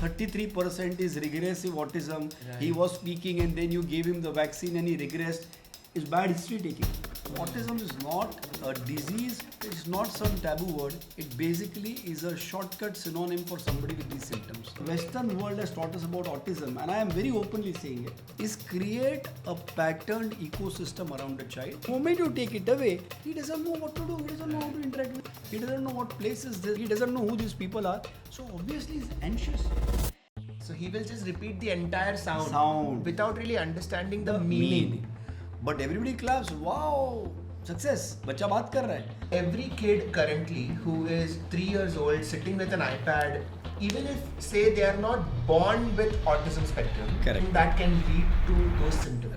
33% is regressive autism. Right. He was speaking and then you gave him the vaccine and he regressed. It's bad history taking. Autism is not a disease, it's not some taboo word. It basically is a shortcut synonym for somebody with these symptoms. Western world has taught us about autism, and I am very openly saying it, is create a patterned ecosystem around the child. The moment you take it away, he doesn't know what to do, he doesn't know how to interact with, he doesn't know what places this, he doesn't know who these people are. So obviously he's anxious. So he will just repeat the entire sound without really understanding the meaning. But everybody claps, wow, success, बच्चा बात कर रहा है. Every kid currently who is 3 years old sitting with an iPad, even if say they are not born with autism spectrum, Correct. that can lead to those symptoms.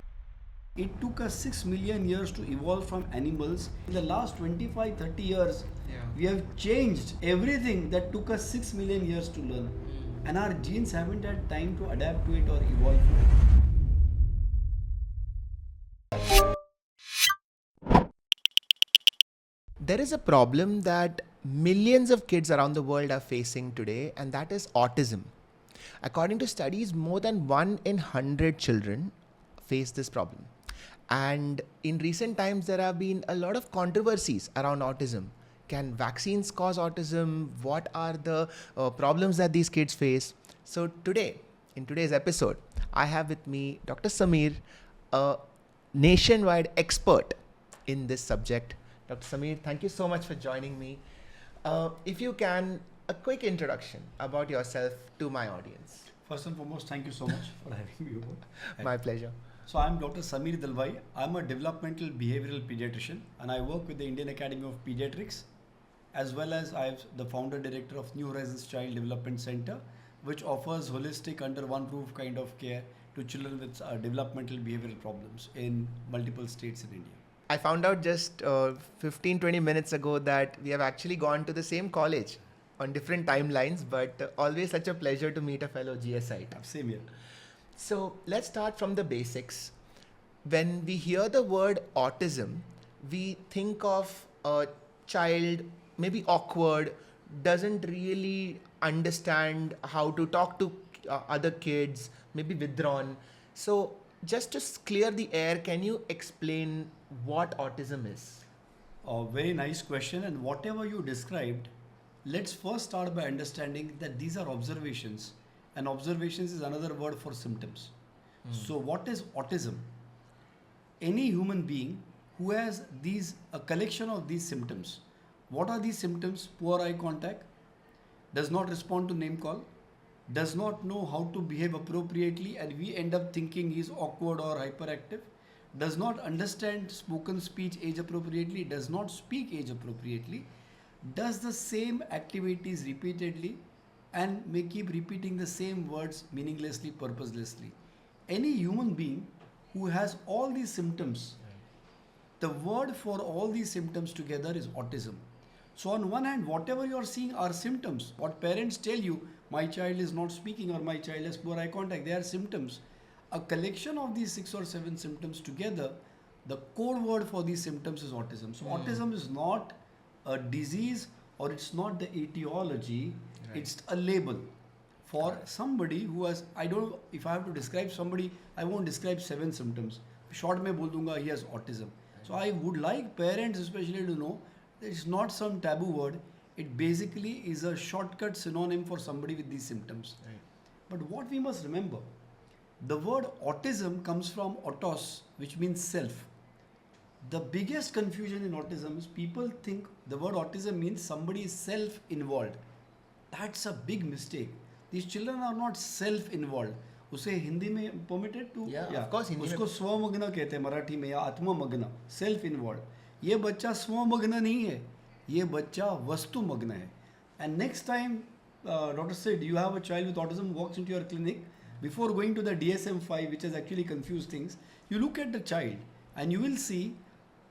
It took us 6 million years to evolve from animals. In the last 25-30 years, we have changed everything that took us 6 million years to learn. And our genes haven't had time to adapt to it or evolve to it. There is a problem that millions of kids around the world are facing today, and that is autism. According to studies, more than 1 in 100 children face this problem. And in recent times, there have been a lot of controversies around autism. Can vaccines cause autism? What are the problems that these kids face? So today, in today's episode, I have with me Dr. Samir, a nationwide expert in this subject. Dr. Samir, thank you so much for joining me. If you can, a quick introduction about yourself to my audience. First and foremost, thank you so much for having me over. My pleasure. So I'm Dr. Samir Dalwai. I'm a developmental behavioral pediatrician and I work with the Indian Academy of Pediatrics, as well as I'm the founder director of New Horizons Child Development Center, which offers holistic under one roof kind of care to children with developmental behavioral problems in multiple states in India. I found out just 15-20 minutes ago that we have actually gone to the same college on different timelines, but always such a pleasure to meet a fellow GSite. Same here. So let's start from the basics. When we hear the word autism, we think of a child maybe awkward, doesn't really understand how to talk to other kids, maybe withdrawn. So just to clear the air, can you explain what autism is? A very nice question, and whatever you described, let's first start by understanding that these are observations, and observations is another word for symptoms. So what is autism? Any human being who has a collection of these symptoms. What are these symptoms? Poor eye contact, does not respond to name call, does not know how to behave appropriately, and we end up thinking he's awkward or hyperactive, does not understand spoken speech age appropriately, does not speak age appropriately, does the same activities repeatedly, and may keep repeating the same words meaninglessly, purposelessly. Any human being who has all these symptoms, the word for all these symptoms together is autism. So on one hand, whatever you are seeing are symptoms. What parents tell you, my child is not speaking or my child has poor eye contact, they are symptoms. A collection of these 6 or 7 symptoms together, the code word for these symptoms is autism. So autism is not a disease or it's not the etiology, it's a label for somebody who has, I don't know, if I have to describe somebody, I won't describe 7 symptoms. Short mein bol dunga, he has autism. So I would like parents especially to know that it's not some taboo word. It basically is a shortcut synonym for somebody with these symptoms. But what we must remember, the word autism comes from autos, which means self. The biggest confusion in autism is people think the word autism means somebody is self-involved. That's a big mistake. These children are not self-involved. उसे हिंदी में permitted to of course Hindi उसको स्वमग्न कहते हैं मराठी में या आत्ममग्न, self involved. ये बच्चा स्वमग्न नहीं है, ये बच्चा वस्तुमग्न है. And next time Dr. Sid, you have a child with autism walks into your clinic, before going to the DSM-5, which has actually confused things, you look at the child and you will see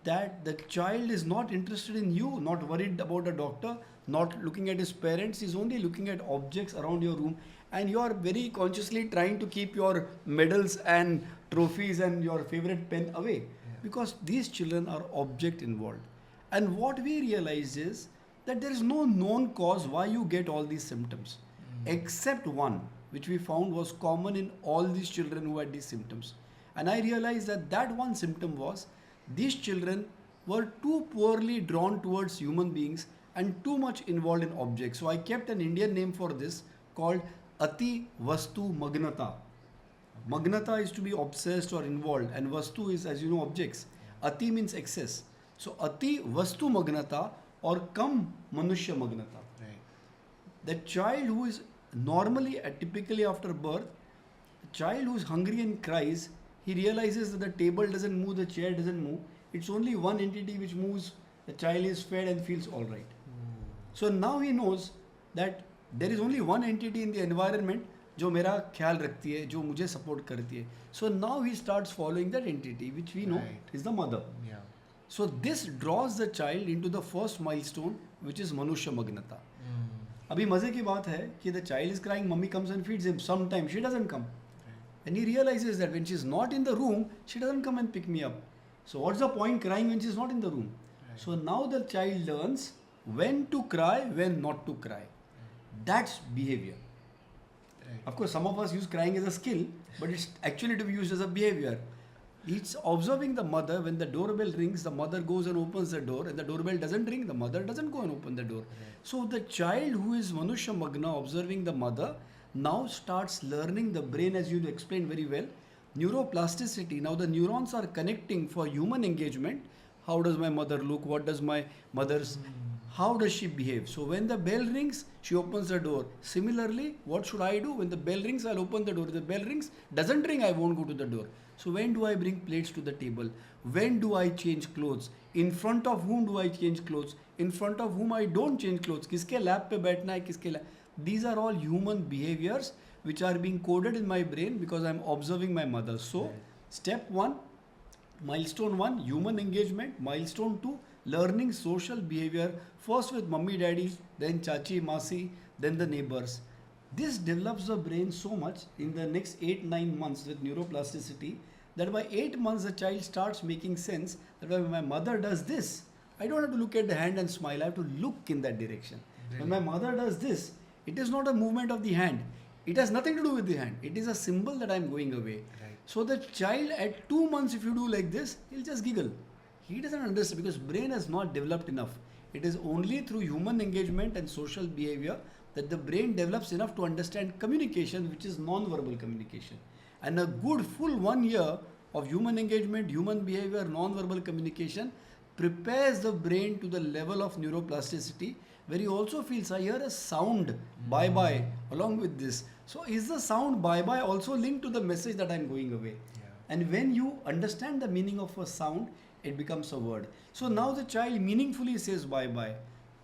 that the child is not interested in you, not worried about a doctor, not looking at his parents, he's only looking at objects around your room, and you are very consciously trying to keep your medals and trophies and your favorite pen away, because these children are object involved. And what we realize is that there is no known cause why you get all these symptoms, except one, which we found was common in all these children who had these symptoms. And I realized that that one symptom was these children were too poorly drawn towards human beings and too much involved in objects. So I kept an Indian name for this called Ati Vastu Magnata. Magnata is to be obsessed or involved, and Vastu is, as you know, objects. Ati means excess. So Ati Vastu Magnata or Kam Manushya Magnata. Right. The child who is normally, typically after birth, a child who is hungry and cries, he realizes that the table doesn't move, the chair doesn't move. It's only one entity which moves. The child is fed and feels all right. So now he knows that there is only one entity in the environment जो मेरा ख्याल रखती है, जो मुझे support करती है. So now he starts following that entity, which we know Right. is the mother. Yeah. So this draws the child into the first milestone, which is Manusha Magnata. अभी मजे की बात है कि the child is crying, mummy comes and feeds him. Sometimes she doesn't come, and he realizes that when she's not in the room, she doesn't come and pick me up. So what's the point crying when she's not in the room? Right. So now the child learns when to cry, when not to cry. That's behavior. Right. Of course, some of us use crying as a skill, but it's actually to be used as a behavior. It's observing the mother. When the doorbell rings, the mother goes and opens the door, and the doorbell doesn't ring, the mother doesn't go and open the door. Right. So the child who is Manusha Magna, observing the mother, now starts learning the brain, as you explained very well. Neuroplasticity. Now the neurons are connecting for human engagement. How does my mother look? What does my mother's how does she behave? So when the bell rings, she opens the door. Similarly, what should I do? When the bell rings, I'll open the door. If the bell rings, doesn't ring, I won't go to the door. So when do I bring plates to the table? When do I change clothes? In front of whom do I change clothes? In front of whom I don't change clothes? किसके lap पे बैठना है, किसके lap? These are all human behaviors which are being coded in my brain because I'm observing my mother. So step 1, milestone 1, human engagement. Milestone 2, learning social behavior, first with mummy, daddy, then chachi, masi, then the neighbors. This develops the brain so much in the next 8-9 months with neuroplasticity that by 8 months the child starts making sense that when my mother does this, I don't have to look at the hand and smile, I have to look in that direction. When my mother does this, it is not a movement of the hand. It has nothing to do with the hand. It is a symbol that I am going away. Right. So the child at 2 months, if you do like this, he'll just giggle. He doesn't understand because brain has not developed enough. It is only through human engagement and social behavior that the brain develops enough to understand communication, which is non-verbal communication. And a good full 1 year of human engagement, human behavior, non-verbal communication prepares the brain to the level of neuroplasticity where he also feels, I hear a sound, bye-bye, along with this. So is the sound bye-bye also linked to the message that I'm going away? Yeah. And when you understand the meaning of a sound, it becomes a word. So now the child meaningfully says bye-bye.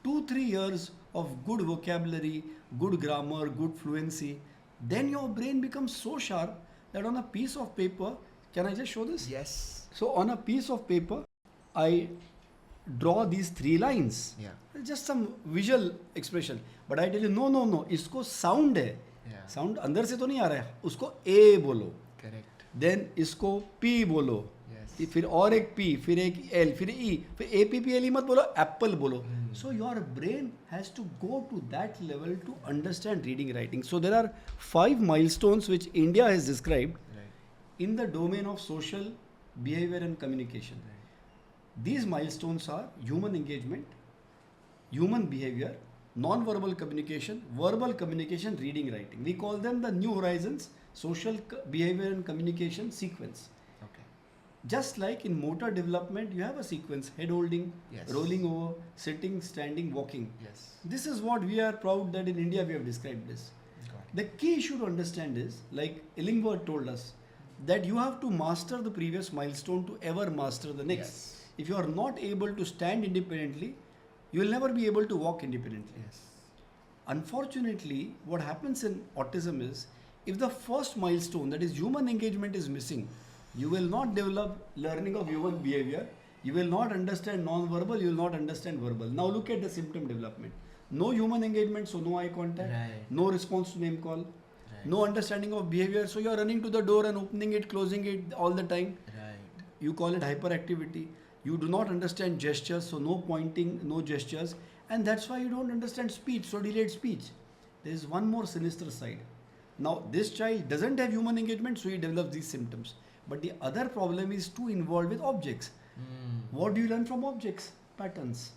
2-3 years of good vocabulary, good grammar, good fluency, then your brain becomes so sharp that on a piece of paper, can I just show this? Yes. So on a piece of paper, I draw these 3 lines. Yeah. Just some visual expression. But I tell you, no, इसको sound है. Yeah. Sound अंदर से तो नहीं आ रहा है. उसको A बोलो. Correct. Then इसको P बोलो. Yes. फिर और एक P, फिर एक L, फिर E, फिर APPLE मत बोलो, Apple बोलो. So your brain has to go to that level to understand reading, writing. So there are 5 milestones which India has described Right. in the domain of social behavior and communication. Right. These milestones are human engagement, human behavior, non-verbal communication, verbal communication, reading, writing. We call them the New Horizons social behavior and communication sequence. Okay. Just like in motor development, you have a sequence: head holding, Yes. rolling over, sitting, standing, walking. Yes. This is what we are proud that in India we have described this. Got it. The key issue to understand is, like Illingworth told us, that you have to master the previous milestone to ever master the next. Yes. If you are not able to stand independently, you will never be able to walk independently. Yes. Unfortunately, what happens in autism is, if the first milestone, that is human engagement, is missing, you will not develop learning of human behavior, you will not understand non-verbal, you will not understand verbal. Now look at the symptom development. No human engagement, so no eye contact, Right. no response to name call, Right. no understanding of behavior, so you are running to the door and opening it, closing it all the time. Right. You call it hyperactivity. You do not understand gestures, so no pointing, no gestures, and that's why you don't understand speech, so delayed speech. There is one more sinister side. Now, this child doesn't have human engagement, so he develops these symptoms. But the other problem is too involved with objects. What do you learn from objects? Patterns.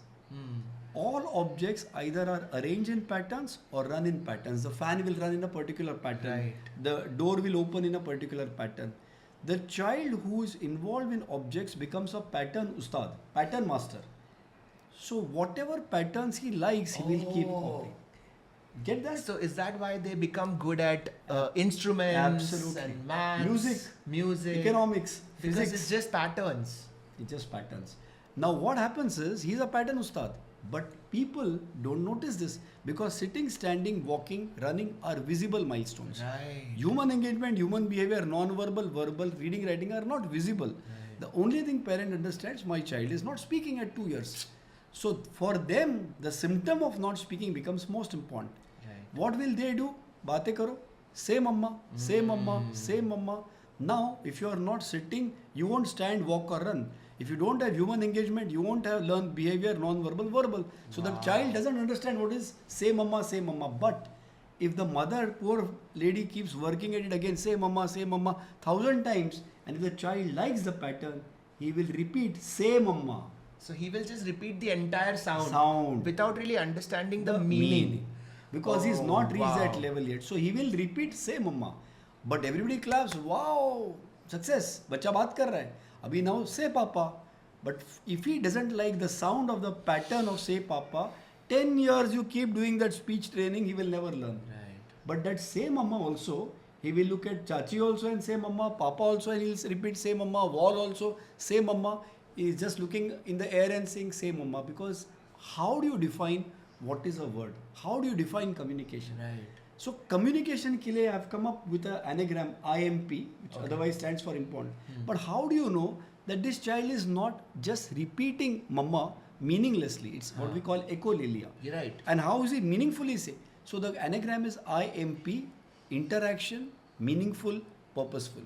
All objects either are arranged in patterns or run in patterns. The fan will run in a particular pattern. Right. The door will open in a particular pattern. The child who is involved in objects becomes a pattern ustad, pattern master. So whatever patterns he likes, he will keep copying. Get that? So is that why they become good at instruments Absolutely. and maths, music, Economics, because physics. it's just patterns. It's just patterns. Now what happens is, he's a pattern ustad. But people don't notice this because sitting, standing, walking, running are visible milestones. Right. Human engagement, human behavior, non-verbal, verbal, reading, writing are not visible. The only thing parent understands, my child is not speaking at 2 years. So for them, the symptom of not speaking becomes most important. Right. What will they do? Baate karo. Say mama, say mama, say mama. Now, if you are not sitting, you won't stand, walk or run. If you don't have human engagement, you won't have learned behavior, non-verbal, verbal. So the child doesn't understand what is say mama, say mama. But if the mother, poor lady, keeps working at it again, say mama, 1,000 times, and if the child likes the pattern, he will repeat say mama. So he will just repeat the entire Sound. without really understanding the meaning. Because he's not reached wow. that level yet. So he will repeat say mama. But everybody claps, wow, success. Bacha baat kar raha hai. Abhi now say papa. But if he doesn't like the sound of the pattern of say papa, 10 years you keep doing that speech training, he will never learn. Right. But that say mama also, he will look at chachi also and say mama, papa also and he'll repeat say mama, wall also say mama. He is just looking in the air and saying say mama. Because how do you define what is a word? How do you define communication? Right. So communication ke liye I have come up with an anagram IMP, which otherwise stands for important. But how do you know that this child is not just repeating mama meaninglessly? It's what we call echolalia. You're right. And how is he meaningfully say? So the anagram is IMP, interaction, meaningful, purposeful.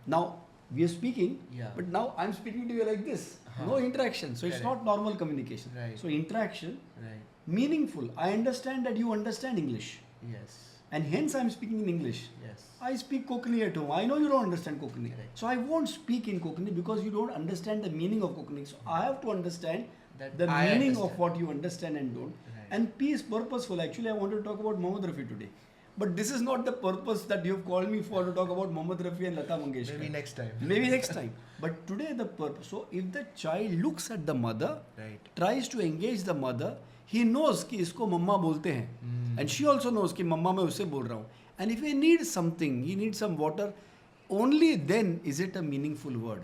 Now we are speaking, Yeah. but now I'm speaking to you like this. No interaction. So it's Correct. not normal communication. Right. So interaction, Right. meaningful. I understand that you understand English. Yes. And hence I'm speaking in English. Yes. I speak Konkani at home. I know you don't understand Konkani. Correct. So I won't speak in Konkani because you don't understand the meaning of Konkani. So I have to understand That the I meaning of understand. what you understand and don't. Right. And P is purposeful. Actually, I want to talk about Mohammad Rafi today. But this is not the purpose that you have called me for, to talk about Mohammad Rafi and Lata Mangeshkar. Maybe next time. Maybe next time. But today the purpose. So if the child looks at the mother, Right. tries to engage the mother, he knows कि इसको मम्मा बोलते हैं. And she also knows कि मम्मा मैं उससे बोल रहा हूँ. And if he needs something, he needs some water, only then is it a meaningful word.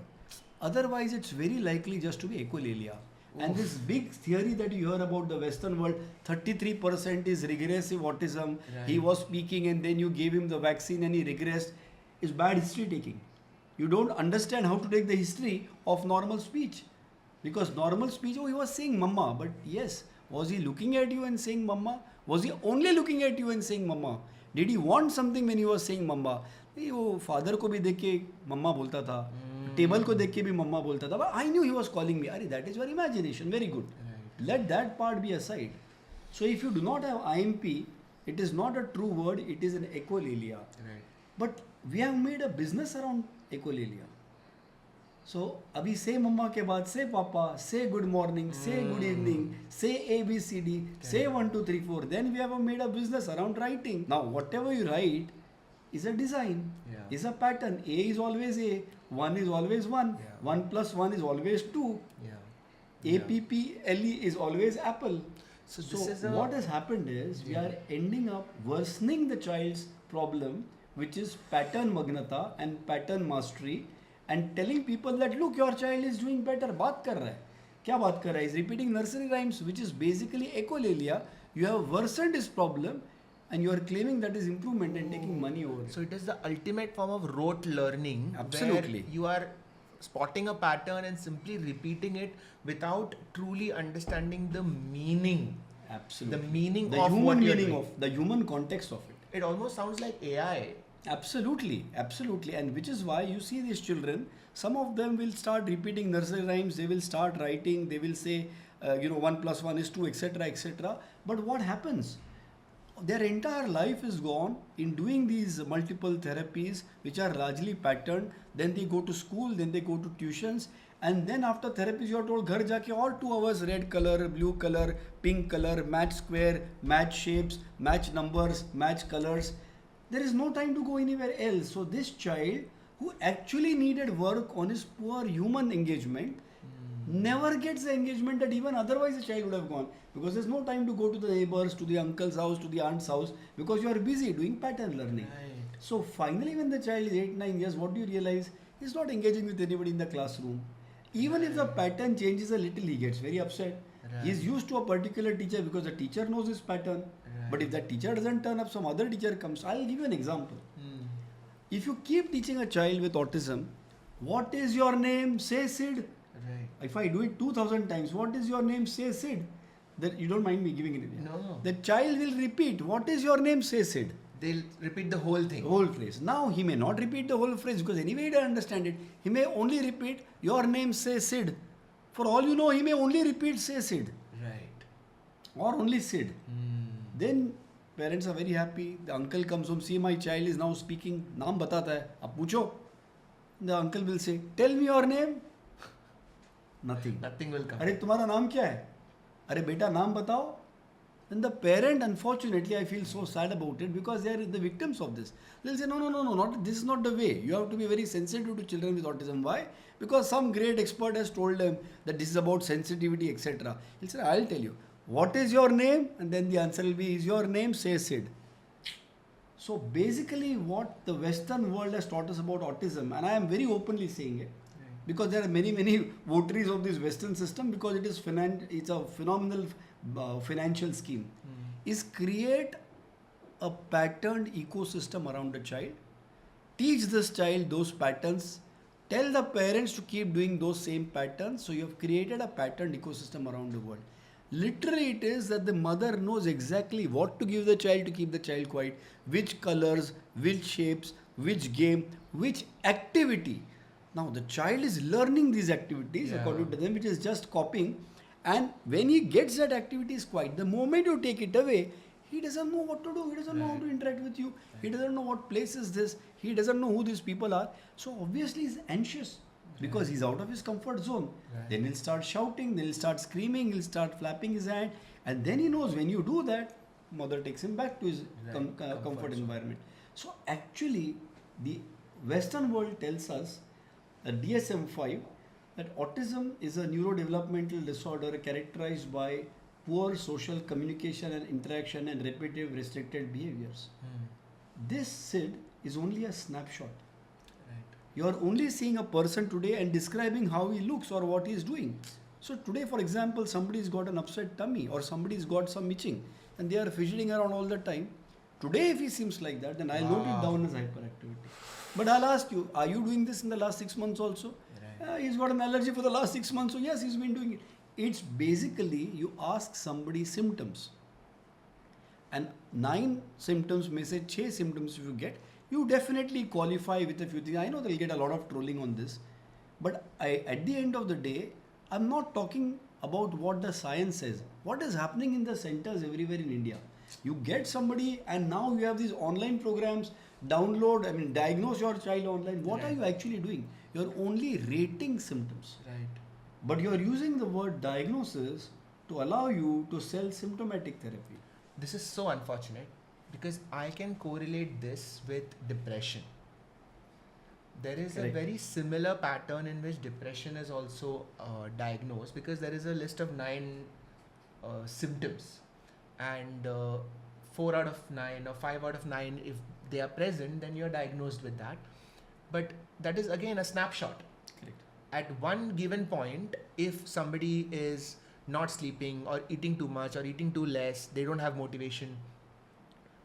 Otherwise, it's very likely just to be echolalia. And this big theory that you hear about the Western world, 33% is regressive autism. Right. He was speaking and then you gave him the vaccine and he regressed. Is bad history taking. You don't understand how to take the history of normal speech. Because normal speech, oh, he was saying mama. But yes, was he looking at you and saying mama? Was he only looking at you and saying mama? Did he want something when he was saying mama? नहीं, वो father को भी देख के मम्मा बोलता था, table को देख के भी मम्मा बोलता था. But I knew he was calling me. अरे, that is your imagination. Very good. Right. Let that part be aside. So if you do not have IMP, it is not a true word. It is an echolalia. Right. But we have made a business around echolalia. So अभी say mama के बाद say papa, say good morning, say good evening, say ABCD, say 1 2 3 4. Then we have made a business around writing. Now whatever you write is a design, Yeah. is a pattern. A is always A, 1 is always 1, Yeah. 1 plus 1 is always 2. Yeah. APPLE is always apple. So So this is a- what has happened is we Yeah. are ending up worsening the child's problem, which is pattern magnata and pattern mastery, and telling people that look, your child is doing better. बात कर रहा है. क्या बात कर रहा है? Is repeating nursery rhymes, which is basically echolalia. You have worsened his problem, and you are claiming that is improvement and taking money over it. So it is the ultimate form of rote learning. Absolutely. Where you are spotting a pattern and simply repeating it without truly understanding the meaning. Absolutely. The meaning the of human what you're meaning doing. of the human context of it. It almost sounds like AI. Absolutely, absolutely, and which is why you see these children. Some of them will start repeating nursery rhymes. They will start writing. They will say, 1 plus 1 is 2, etc., etc. But what happens? their entire life is gone in doing these multiple therapies which are largely patterned. Then they go to school, then they go to tuitions, and then after therapies you are told ghar jaake all 2 hours red color, blue color, pink color, match square, match shapes, match numbers, match colors. There is no time to go anywhere else. So this child who actually needed work on his poor human engagement never gets the engagement that even otherwise the child would have gone, because there's no time to go to the neighbors, to the uncle's house, to the aunt's house, because you are busy doing pattern learning. Right. So finally when the child is 8-9 years, what do you realize? He's not engaging with anybody in the classroom. Even if the pattern changes a little, he gets very upset. Right. He's used to a particular teacher because the teacher knows his pattern. But if that teacher doesn't turn up, some other teacher comes. I'll give you an example. If you keep teaching a child with autism, what is your name? Say Sid. Right. If I do it 2000 times, what is your name? Say Sid. That you don't mind me giving it. No. The child will repeat, what is your name? Say Sid. They'll repeat the whole thing. The whole phrase. Now he may not repeat the whole phrase because anyway he doesn't understand it. He may only repeat your name. Say Sid. For all you know, he may only repeat say Sid. Right. Or only Sid. Then parents are very happy. The uncle comes home, see my child is now speaking. Naam batata hai. Ab pucho. The uncle will say, tell me your name. Nothing. Nothing will come. अरे तुम्हारा नाम क्या है? अरे बेटा नाम बताओ. Then the parent, unfortunately, I feel so sad about it because they are the victims of this. They'll say, no, not this is not the way. You have to be very sensitive to children with autism. Why? Because some great expert has told them that this is about sensitivity, etc. He'll say, I'll tell you. What is your name? And then the answer will be, is your name? Say Sid. So basically what the Western world has taught us about autism, and I am very openly saying it, because there are many votaries of this Western system, because it is it's a phenomenal financial scheme, is create a patterned ecosystem around the child, teach this child those patterns, tell the parents to keep doing those same patterns. So you have created a patterned ecosystem around the world. Literally it is that the mother knows exactly what to give the child to keep the child quiet, which colors, which shapes, which game, which activity. Now the child is learning these activities according to them, which is just copying. And when he gets that activity is quiet, the moment you take it away, he doesn't know what to do. He doesn't know how to interact with you. He doesn't know what place is this. He doesn't know who these people are. So obviously he's anxious because he's out of his comfort zone. Then he'll start shouting, then he'll start screaming, he'll start flapping his hand. And then he knows when you do that, mother takes him back to his comfort environment. So actually the Western world tells us, DSM-5, that autism is a neurodevelopmental disorder characterized by poor social communication and interaction and repetitive restricted behaviors. This SID is only a snapshot. You are only seeing a person today and describing how he looks or what he is doing. So today, for example, somebody's got an upset tummy or somebody's got some itching and they are fidgeting around all the time. Today, if he seems like that, then I'll note it down as hyperactivity. But I'll ask you, are you doing this in the last 6 months also? He's got an allergy for the last 6 months, so yes, he's been doing it. It's basically you ask somebody symptoms. And 9 symptoms, may say 6 symptoms if you get, you definitely qualify with a few things. I know they'll get a lot of trolling on this. But at the end of the day, I'm not talking about what the science says. What is happening in the centers everywhere in India? You get somebody and now you have these online programs, diagnose your child online. What are you actually doing? You're only rating symptoms. But you're using the word diagnosis to allow you to sell symptomatic therapy. This is so unfortunate because I can correlate this with depression. There is a very similar pattern in which depression is also diagnosed because there is a list of 9 symptoms and 4 out of 9 or 5 out of 9, if they are present, then you're diagnosed with that. But that is again a snapshot. At one given point, if somebody is not sleeping or eating too much or eating too less, they don't have motivation.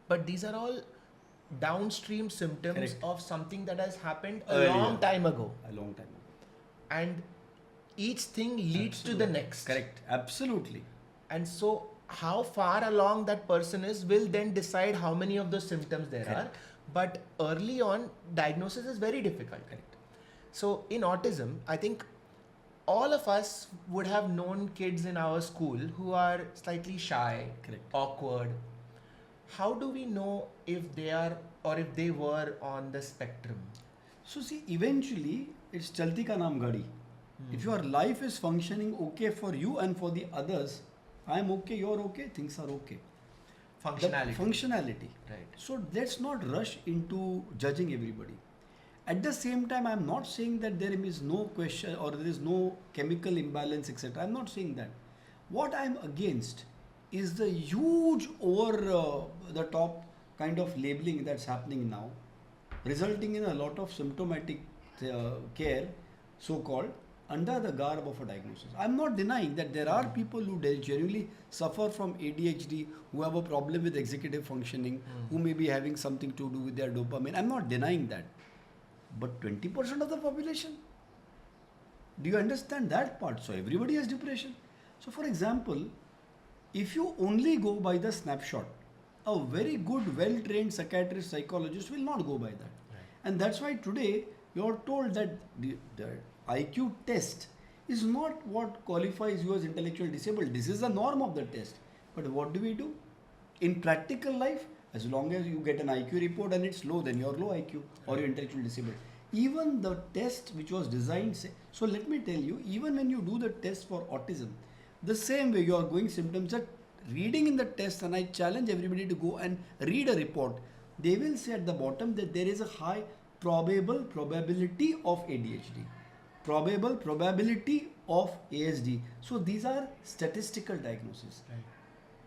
But these are all downstream symptoms of something that has happened a long time ago. And each thing leads to the next. Absolutely. And so how far along that person is will then decide how many of those symptoms there are. But early on, diagnosis is very difficult. So in autism, I think all of us would have known kids in our school who are slightly shy, awkward. how do we know if they are or if they were on the spectrum? So see, eventually it's chalti ka naam gadi. If your life is functioning okay for you and for the others, I'm okay, you're okay, things are okay. The Functionality. functionality. Right. So let's not rush into judging everybody. At the same time, I'm not saying that there is no question or there is no chemical imbalance, etc. I'm not saying that. What I'm against is the huge over the top kind of labeling that's happening now, resulting in a lot of symptomatic care, so called, under the garb of a diagnosis. I'm not denying that there are people who genuinely suffer from ADHD, who have a problem with executive functioning, who may be having something to do with their dopamine. I'm not denying that. But 20% of the population, do you understand that part? So everybody has depression. So for example, if you only go by the snapshot, a very good, well-trained psychiatrist, psychologist will not go by that. Right. And that's why today you're told that the IQ test is not what qualifies you as intellectually disabled. This is the norm of the test. But what do? In practical life, as long as you get an IQ report and it's low, then you're low IQ or you're intellectually disabled. Even the test which was designed, so let me tell you, even when you do the test for autism, the same way you are going symptoms that reading in the test, and I challenge everybody to go and read a report, they will say at the bottom that there is a high probability of ADHD, probable probability of ASD. So these are statistical diagnoses. Right.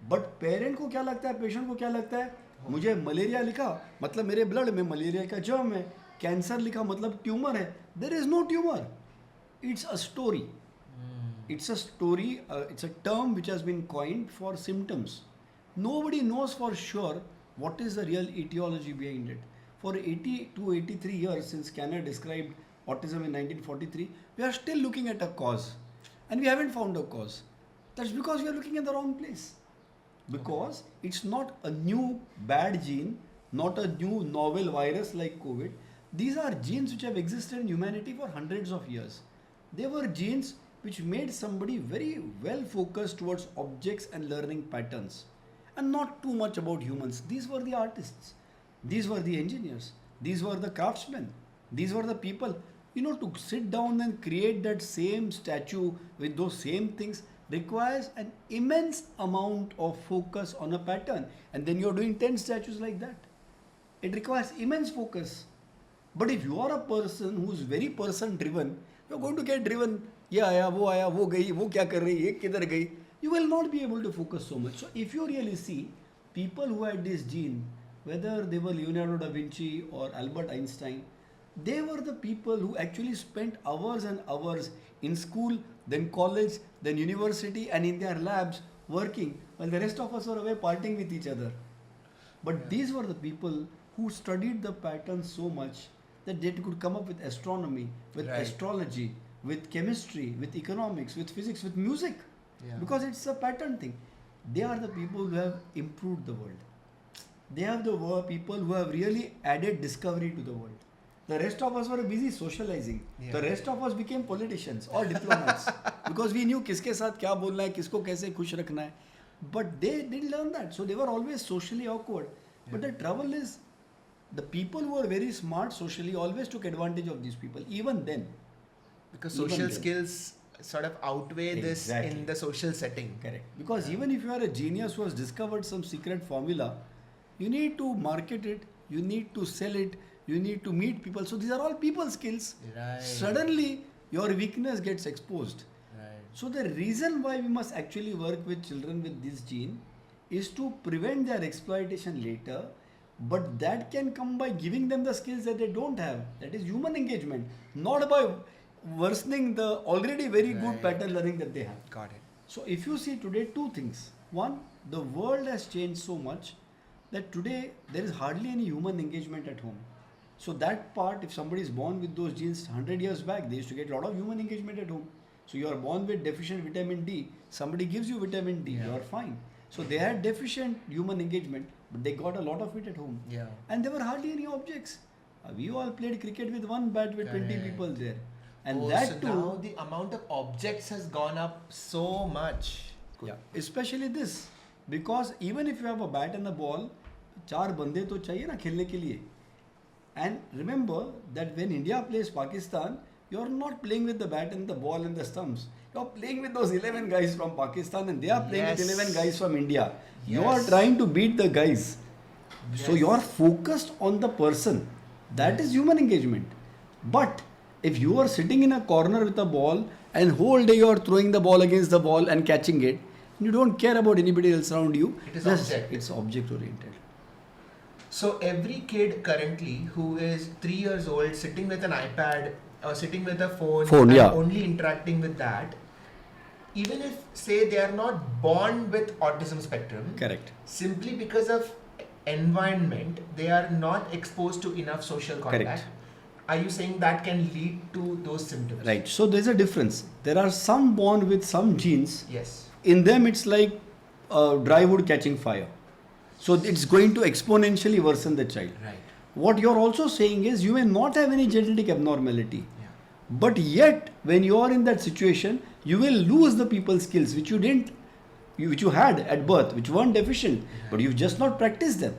But parent को क्या लगता है, patient को क्या लगता है, मुझे malaria लिखा मतलब मेरे ब्लड में मलेरिया का जर्म है, कैंसर लिखा मतलब ट्यूमर है. There is no tumour, it's a story. It's a story, it's a term which has been coined for symptoms. Nobody knows for sure what is the real etiology behind it. For 80 to 83 years since Skinner described autism in 1943, we are still looking at a cause and we haven't found a cause. That's because we are looking in the wrong place. Because it's not a new bad gene, not a new novel virus like COVID. These are genes which have existed in humanity for hundreds of years. They were genes which made somebody very well focused towards objects and learning patterns and not too much about humans. These were the artists, these were the engineers, these were the craftsmen, these were the people. To sit down and create that same statue with those same things requires an immense amount of focus on a pattern, and then you're doing 10 statues like that. It requires immense focus. But if you are a person who's very person driven, you're going to get driven. ये आया, वो गई, वो क्या कर रही है, किधर गई. You will not be able to focus so much. So if you really see people who had this gene, whether they were Leonardo da Vinci or Albert Einstein, they were the people who actually spent hours and hours in school, then college, then university, and in their labs working, while the rest of us were away partying with each other. But these were the people who studied the pattern so much that they could come up with astronomy, with astrology, with chemistry, with economics, with physics, with music. Because it's a pattern thing. They are the people who have improved the world. They are the people who have really added discovery to the world. The rest of us were busy socializing. The rest of us became politicians or diplomats because we knew किसके साथ क्या बोलना है, किसको कैसे खुश रखना है. But they didn't learn that, so they were always socially awkward. But the trouble is, the people who were very smart socially always took advantage of these people, even then. Because social skills sort of outweigh this in the social setting. Correct. Because even if you are a genius who has discovered some secret formula, you need to market it, you need to sell it, you need to meet people. So these are all people skills. Right. Suddenly your weakness gets exposed. Right. So the reason why we must actually work with children with this gene is to prevent their exploitation later. But that can come by giving them the skills that they don't have. That is human engagement, not by worsening the already very good pattern learning that they have. Got it. So if you see today, two things. One, the world has changed so much that today there is hardly any human engagement at home. So that part, if somebody is born with those genes 100 years back, they used to get a lot of human engagement at home. So you are born with deficient vitamin D, somebody gives you vitamin D, you are fine. So they had deficient human engagement, but they got a lot of it at home. And there were hardly any objects. We all played cricket with one bat with 20 people there. And that too, now the amount of objects has gone up so much. Yeah, especially this. Because even if you have a bat and a ball, चार बंदे तो चाहिए ना खेलने के लिए. And remember that when India plays Pakistan, you're not playing with the bat and the ball and the stumps. You're playing with those 11 guys from Pakistan and they are playing with 11 guys from India. You are trying to beat the guys. So you are focused on the person. That is human engagement. But if you are sitting in a corner with a ball and whole day you are throwing the ball against the ball and catching it, you don't care about anybody else around you. It is object. It's object oriented. So every kid currently who is 3 years old sitting with an iPad or sitting with a phone and yeah. only interacting with that, even if say they are not born with autism spectrum, Correct. simply because of environment they are not exposed to enough social contact. Correct. Are you saying that can lead to those symptoms? Right. So there's a difference. There are some born with some genes. Yes. In them, it's like dry wood catching fire. So it's going to exponentially worsen the child. Right. What you're also saying is you may not have any genetic abnormality. Yeah. But yet, when you are in that situation, you will lose the people skills which you didn't, which you had at birth, which weren't deficient, but you've just not practiced them.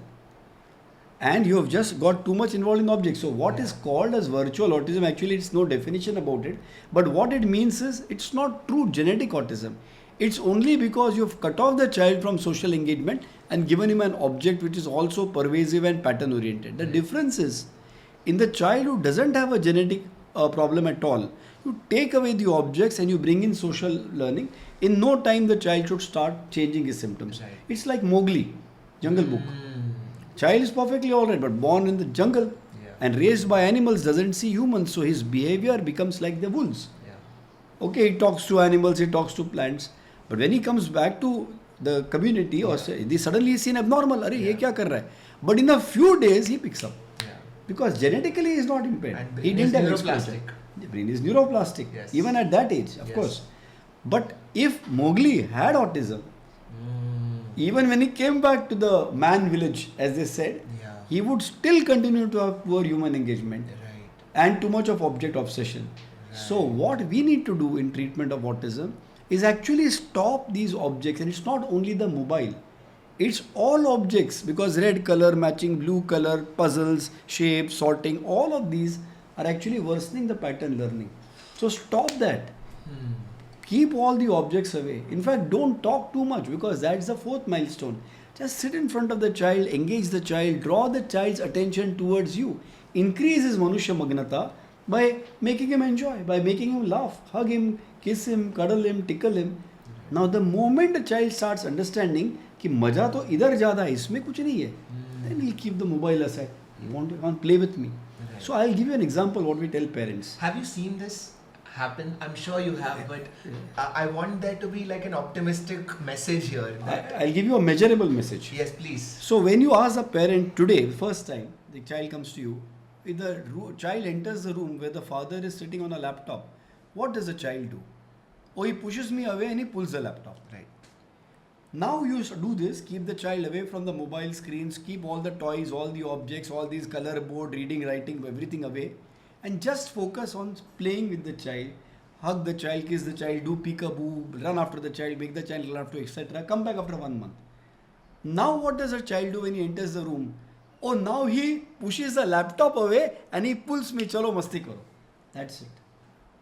And you have just got too much involved in objects. So what is called as virtual autism, actually it's no definition about it. But what it means is it's not true genetic autism. It's only because you've cut off the child from social engagement and given him an object which is also pervasive and pattern oriented. The difference is in the child who doesn't have a genetic problem at all, you take away the objects and you bring in social learning. In no time the child should start changing his symptoms. Right. It's like Mowgli, Jungle Book. Child is perfectly alright, but born in the jungle and raised by animals, doesn't see humans, so his behavior becomes like the wolves. Okay, he talks to animals, he talks to plants, but when he comes back to the community, or they suddenly seen abnormal. Ye kya kar raha hai? But in a few days he picks up because genetically he is not impaired. And He didn't have neuroplastic. exposure. The brain is neuroplastic, Yes. even at that age, of course. But if Mowgli had autism, even when he came back to the man village, as they said, he would still continue to have poor human engagement and too much of object obsession. So what we need to do in treatment of autism is actually stop these objects, and it's not only the mobile, it's all objects, because red color matching blue color, puzzles, shapes, sorting, all of these are actually worsening the pattern learning. So stop that. Keep all the objects away. In fact, don't talk too much, because that's the fourth milestone. Just sit in front of the child, engage the child, draw the child's attention towards you. Increase his Manushya Magnata by making him enjoy, by making him laugh, hug him, kiss him, cuddle him, tickle him. Now the moment the child starts understanding कि मजा तो इधर ज़्यादा है, इसमें कुछ नहीं है, then he'll keep the mobile aside. You want play with me. So I'll give you an example what we tell parents. Have you seen this happen? I'm sure you have, but I want there to be like an optimistic message here. I'll give you a measurable message. Yes, please. So when you ask a parent today, first time the child comes to you, if the child enters the room where the father is sitting on a laptop, what does the child do? Oh, he pushes me away and he pulls the laptop. Right. Now you should do this, keep the child away from the mobile screens, keep all the toys, all the objects, all these color board, reading, writing, everything away, and just focus on playing with the child. Hug the child, kiss the child, do peekaboo, run after the child, make the child run after, etc. Come back after 1 month. Now what does a child do when he enters the room? Oh, now he pushes the laptop away and he pulls me, chalo masti karo. That's it.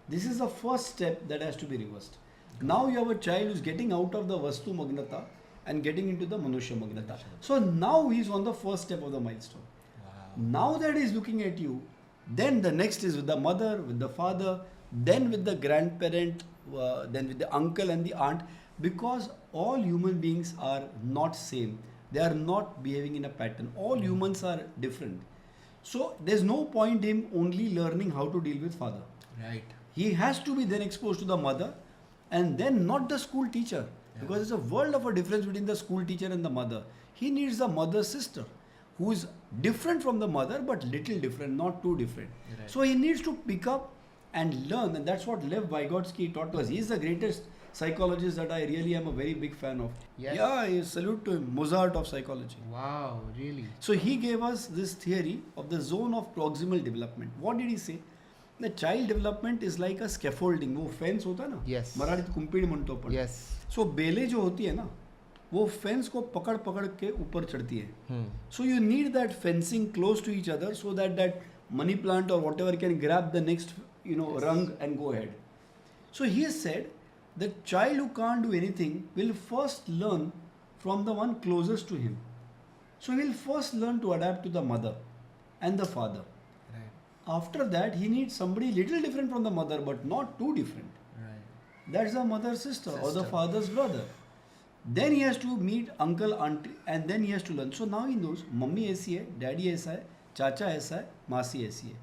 This is the first step that has to be reversed. Now you have a child who's getting out of the Vastu Magnata and getting into the Manushya Magnata. So now he's on the first step of the milestone. Now that he's looking at you, then the next is with the mother, with the father, then with the grandparent, then with the uncle and the aunt, because all human beings are not same. They are not behaving in a pattern. All humans are different. So there's no point in only learning how to deal with father. Right. He has to be then exposed to the mother, and then not the school teacher, because there's a world of a difference between the school teacher and the mother. He needs the mother's sister, who is different from the mother, but little different, not too different. Right. So he needs to pick up and learn, and that's what Lev Vygotsky taught us. He's the greatest psychologist that I really am a very big fan of. Yes. Yeah, I salute to him, Mozart of psychology. Wow, really? So he gave us this theory of the zone of proximal development. What did he say? The child development is like a scaffolding. वो fence होता है ना? Yes. मराठीत कुंपीड म्हणतो आपण. Yes. So बेले जो होती है ना, वो फेंस को पकड़ पकड़ के ऊपर चढ़ती है. So you need that fencing close to each other so that money plant or whatever can grab the next rung and go ahead. So he has said the child who can't do anything will first learn from the one closest to him. So he will first learn to adapt to the mother and the father. Right. After that, he needs somebody little different from the mother, but not too different. Right. That's the mother's sister or the father's brother. Then he has to meet uncle, auntie, and then he has to learn. So now he knows mummy ऐसी है, daddy ऐसा है, chacha ऐसा है, मासी ऐसी है.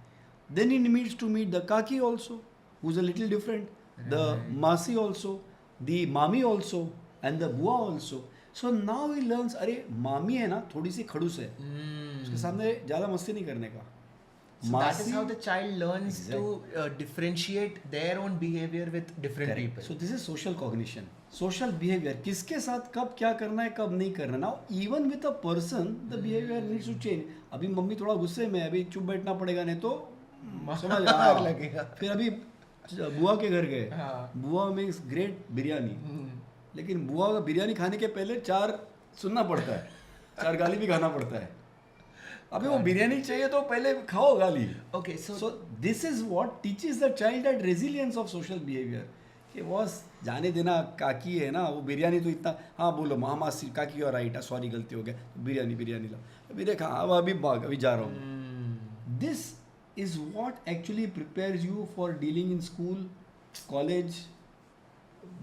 Then he needs to meet the kaki also, who's a little different, the masi also, the mami also, and the bua also. So now he learns, अरे मामी है ना थोड़ी सी खड़ूस है, उसके सामने ज़्यादा मस्ती नहीं करने का. So that is how the child learns to differentiate their own behavior with different Correct. people. So this is social cognition. Social behavior. किसके साथ कब क्या करना है कब नहीं करना. Now even with a person the behavior needs to change. अभी मम्मी थोड़ा गुस्से में है, अभी चुप बैठना पड़ेगा नहीं तो समझ लगेगा. फिर अभी बुआ के घर गए, बुआ मेक्स ग्रेट बिरयानी, लेकिन बुआ का बिरयानी खाने के पहले 4 सुनना पड़ता है, 4 गाली भी खाना पड़ता है. अभी वो बिरयानी चाहिए तो पहले खाओ गाली. Okay, so this is what teaches the child that resilience of social behavior. कि बॉस जाने देना, काकी है ना, वो बिरयानी तो इतना, हाँ बोलो मासी काकी और राइट, सॉरी गलती हो गया, बिरयानी ला, अभी देखा अब अभी भाग अभी जा रहा हूँ. This is what actually prepares you for dealing in school, college,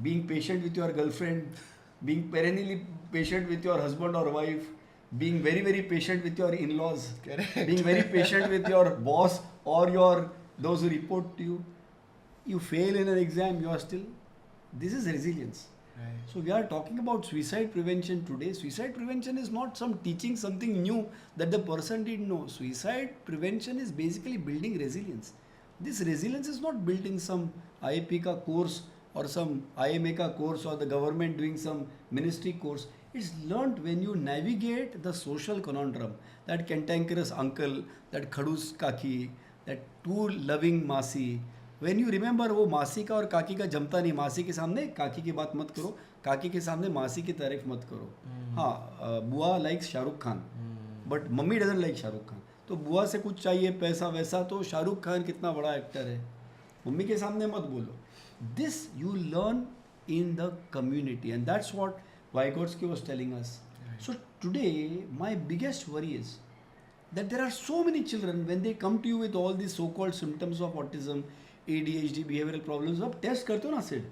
being patient with your girlfriend, being perennially patient with your husband or wife, being very very patient with your in-laws, being very patient with your boss or those who report to you. You fail in an exam, you are still, this is resilience. Right. So we are talking about suicide prevention today. Suicide prevention is not some teaching something new that the person didn't know. Suicide prevention is basically building resilience. This resilience is not built in some IAP ka course or some IMA ka course or the government doing some ministry course. It's learnt when you navigate the social conundrum, that cantankerous uncle, that khadus kaki, that too loving masi. When you remember वो मासी का और काकी का जमता नहीं, मासी के सामने काकी की बात मत करो, काकी के सामने मासी की तारीफ मत करो. हाँ, बुआ likes Shahrukh Khan, but mummy doesn't like Shahrukh Khan. तो बुआ से कुछ चाहिए पैसा वैसा, तो शाहरुख खान कितना बड़ा एक्टर है, मम्मी के सामने मत बोलो. This you learn in the community, and that's what Vygotsky was telling us. So today my biggest worry is that there are so many children when they come to you with all these so-called symptoms of autism, ADHD, behavioral problems, अब test करते हो ना Sid,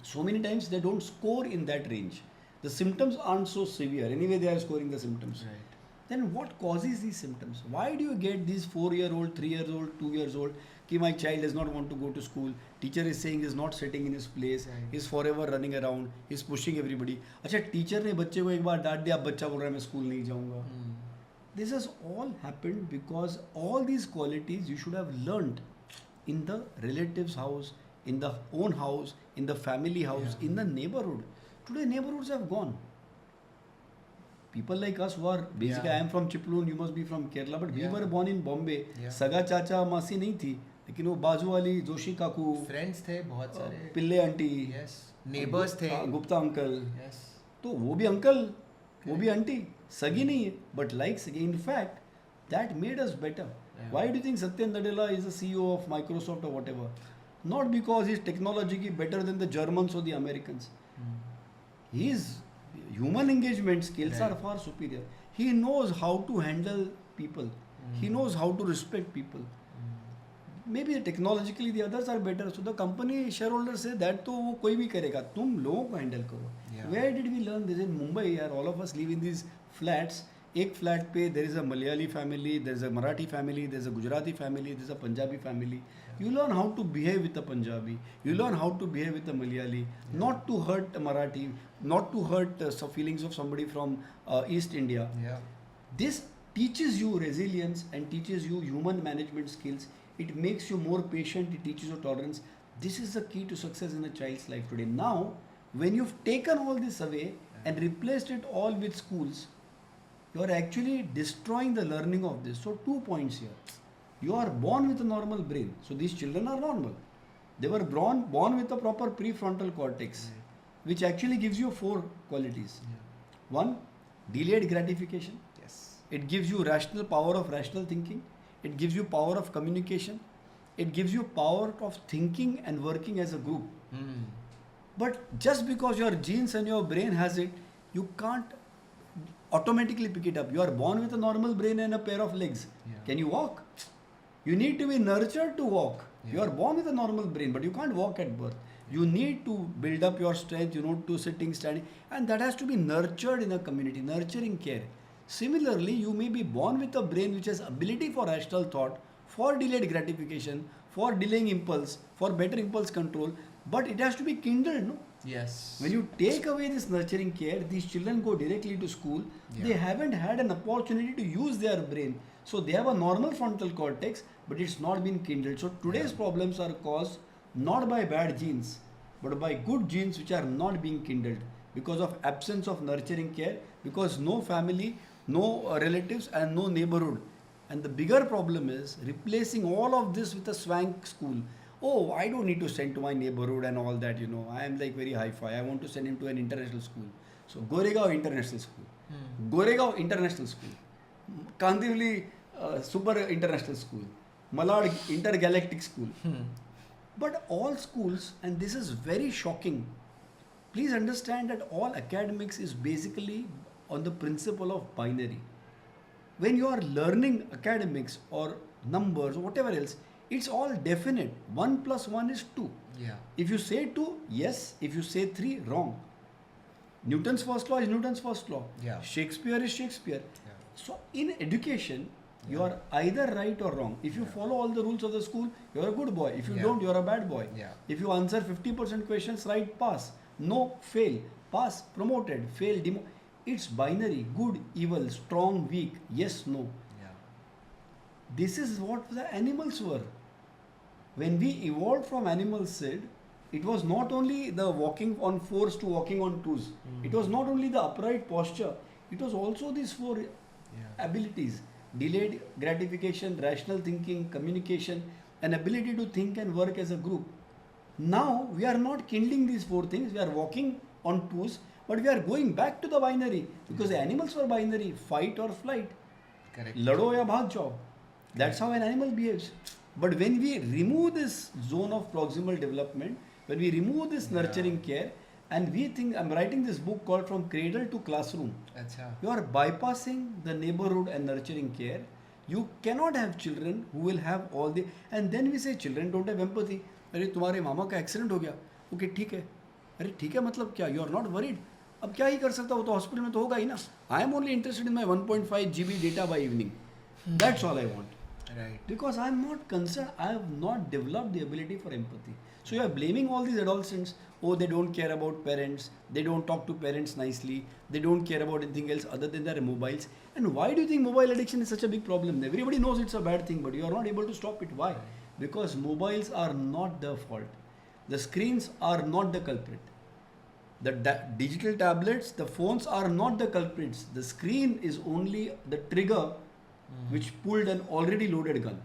so many times they don't score in that range. The symptoms aren't so severe. Anyway, they are scoring the symptoms. Right. Then what causes these symptoms? Why do you get these 4-year-old, 3-year-old, 2-year-old, कि my child does not want to go to school, teacher is saying he's not sitting in his place, he's forever running around, he's pushing everybody. अच्छा teacher ने बच्चे को एक बार डांट दिया, बच्चा बोल रहा है मैं स्कूल नहीं जाऊँगा. This has all happened because all these qualities you should have learned in the relative's house, in the own house, in the family house, in the neighborhood. Today neighborhoods have gone. People like us who are basically, I am from Chiploon, you must be from Kerala, but we were born in Bombay. सगा चाचा मासी नहीं थी, लेकिन वो बाजू वाली जोशी काकू, friends थे बहुत सारे, पिल्ले आंटी, नेबर्स थे, गुप्ता अंकल, तो वो भी अंकल, वो भी आंटी, सगी नहीं है, but like सगी. In fact, that made us better. Why do you think Satya Nadella is the CEO of Microsoft or whatever? Not because he's technologically better than the Germans or the Americans. His human engagement skills are far superior. He knows how to handle people. He knows how to respect people. Maybe technologically the others are better. So the company shareholders say that तो वो कोई भी करेगा, तुम लोगों को handle करो. Where did we learn this? In Mumbai, all of us live in these flats. एक फ्लैट पे there is a Malayali family, there is a Marathi family, there is a Gujarati family, there is a Punjabi family. You learn how to behave with a Punjabi. You learn how to behave with a Malayali. Not to hurt a Marathi, not to hurt some feelings of somebody from East India. This teaches you resilience and teaches you human management skills. It makes you more patient. It teaches you tolerance. This is the key to success in a child's life today. Now, when you've taken all this away and replaced it all with schools, you are actually destroying the learning of this. So 2 points here. You are born with a normal brain. So these children are normal. They were born with a proper prefrontal cortex, which actually gives you 4 qualities. One, delayed gratification. Yes. It gives you rational power of rational thinking. It gives you power of communication. It gives you power of thinking and working as a group. But just because your genes and your brain has it, you can't automatically pick it up. You are born with a normal brain and a pair of legs. Yeah. Can you walk? You need to be nurtured to walk. You Yeah. are born with a normal brain, but you can't walk at birth. You need to build up your strength, you know, to sitting, standing, and that has to be nurtured in a community, nurturing care. Similarly, you may be born with a brain which has ability for rational thought, for delayed gratification, for delaying impulse, for better impulse control, but it has to be kindled, no? Yes. When you take away this nurturing care, these children go directly to school. Yeah. They haven't had an opportunity to use their brain. So they have a normal frontal cortex, but it's not been kindled. So today's problems are caused not by bad genes, but by good genes which are not being kindled because of absence of nurturing care, because no family, no relatives, and no neighborhood. And the bigger problem is replacing all of this with a swank school. Oh, I don't need to send to my neighborhood and all that, you know. I am like very high-fi. I want to send him to an international school. So Goregaon International School, Goregaon International School, Kandivli Super International School, Malad Intergalactic School. But all schools, and this is very shocking, please understand that all academics is basically on the principle of binary. When you are learning academics or numbers or whatever else, it's all definite. 1 plus 1 is 2. Yeah. If you say 2, yes. If you say 3, wrong. Newton's first law is Newton's first law. Yeah. Shakespeare is Shakespeare. Yeah. So in education, you are either right or wrong. If you follow all the rules of the school, you're a good boy. If you don't, you're a bad boy. Yeah. If you answer 50% questions right, pass. No, fail. Pass, promoted. Fail, it's binary. Good, evil, strong, weak. Yes, no. Yeah. This is what the animals were. When we evolved from animals, Sid, it was not only the walking on fours to walking on twos. It was not only the upright posture. It was also these four abilities: delayed gratification, rational thinking, communication, and ability to think and work as a group. Now we are not kindling these four things. We are walking on twos, but we are going back to the binary because the animals were binary: fight or flight. Correct. Lado ya bhag jao. That's how an animal behaves. But when we remove this zone of proximal development, when we remove this nurturing care, and we think, I'm writing this book called From Cradle to Classroom. Acha. You are bypassing the neighborhood and nurturing care. You cannot have children who will have all the, and then we say children don't have empathy. अरे तुम्हारे मामा का accident हो गया, okay ठीक है, अरे ठीक है मतलब क्या, यू आर नॉट वरीड, अब क्या ही कर सकता, वो तो हॉस्पिटल में तो होगा ही ना. I am only interested in my 1.5 GB data by evening, that's all I want. Right. Because I am not concerned, I have not developed the ability for empathy. So you are blaming all these adolescents. Oh, they don't care about parents, they don't talk to parents nicely, they don't care about anything else other than their mobiles. And why do you think mobile addiction is such a big problem? Everybody knows it's a bad thing, but you are not able to stop it. Why? Because mobiles are not the fault. The screens are not the culprit. The digital tablets, the phones are not the culprits. The screen is only the trigger which pulled an already loaded gun.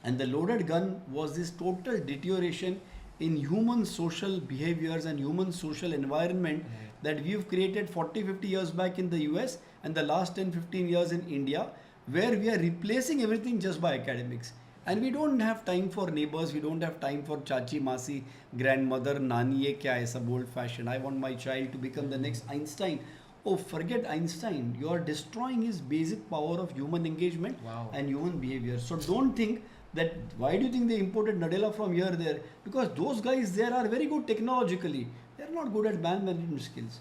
And the loaded gun was this total deterioration in human social behaviors and human social environment that we've created 40-50 years back in the US and the last 10-15 years in India, where we are replacing everything just by academics. And we don't have time for neighbors, we don't have time for chachi, masi, grandmother, nani, ye kya hai, sab old fashioned. I want my child to become the next Einstein. Oh, forget Einstein. You are destroying his basic power of human engagement and human behavior. So don't think that, why do you think they imported Nadella from here, there? Because those guys there are very good technologically. They are not good at man management skills.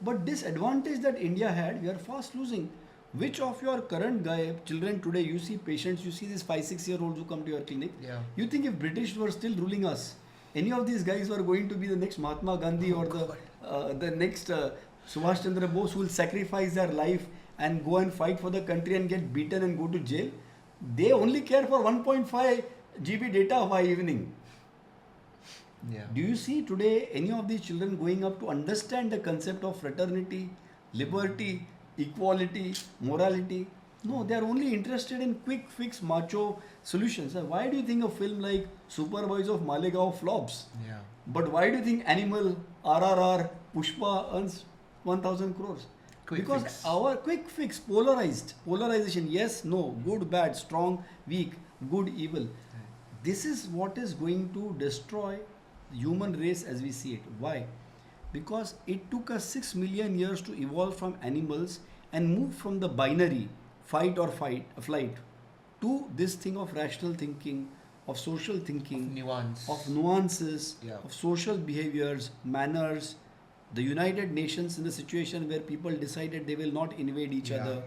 But this advantage that India had, we are fast losing. Which of your current children today, you see patients, you see these 5-6 year olds who come to your clinic, you think if British were still ruling us, any of these guys were going to be the next Mahatma Gandhi or the next Subhash Chandra Bose, who will sacrifice their life and go and fight for the country and get beaten and go to jail? They only care for 1.5 GB data by evening. Do you see today any of these children going up to understand the concept of fraternity, liberty, equality, morality? No, they are only interested in quick fix macho solutions. Why do you think a film like Superboys of Malegaon flops? But why do you think Animal, RRR, Pushpa earns 1,000 crores? because fix. our quick fix, polarization, yes, no, good, bad, strong, weak, good, evil. This is what is going to destroy the human race as we see it. Why? Because it took us 6 million years to evolve from animals and move from the binary fight or flight to this thing of rational thinking, of social thinking, Nuance. of nuances, Yeah. of social behaviors, manners. The United Nations in a situation where people decided they will not invade each Yeah. other.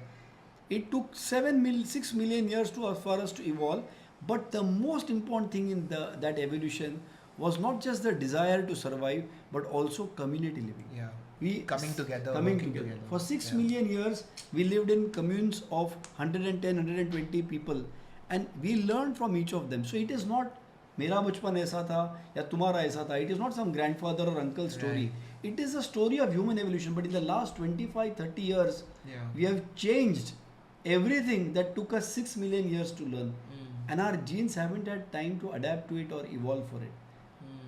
It took 6 million years for us to evolve. But the most important thing in that evolution was not just the desire to survive, but also community living. Yeah. We Coming together, Coming working together. together. For 6 Yeah. million years, we lived in communes of 110, 120 people, and we learned from each of them. So it is not मेरा बचपन ऐसा था या तुम्हारा ऐसा था. It is not some grandfather or uncle story. Right. It is a story of human evolution. But in the last 25, 30 years, Yeah. we have changed everything that took us 6 million years to learn. And our genes haven't had time to adapt to it or evolve for it.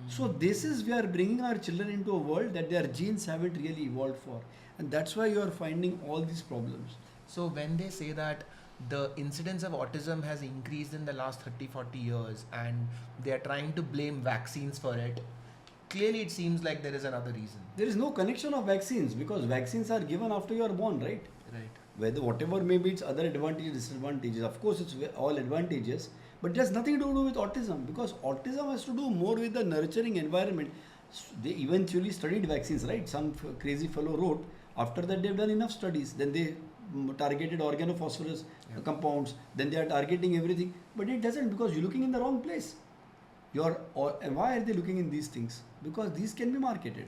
So this is, we are bringing our children into a world that their genes haven't really evolved for. And that's why you are finding all these problems. So when they say that the incidence of autism has increased in the last 30, 40 years and they are trying to blame vaccines for it, clearly it seems like there is another reason. There is no connection of vaccines because vaccines are given after you are born, right? Right. Whatever maybe its other advantages, disadvantages. Of course, it's all advantages, but it has nothing to do with autism because autism has to do more with the nurturing environment. They eventually studied vaccines, right? Some crazy fellow wrote. After that, they've done enough studies. Then they targeted organophosphorus compounds. Then they are targeting everything, but it doesn't because you're looking in the wrong place. And why are they looking in these things? Because these can be marketed.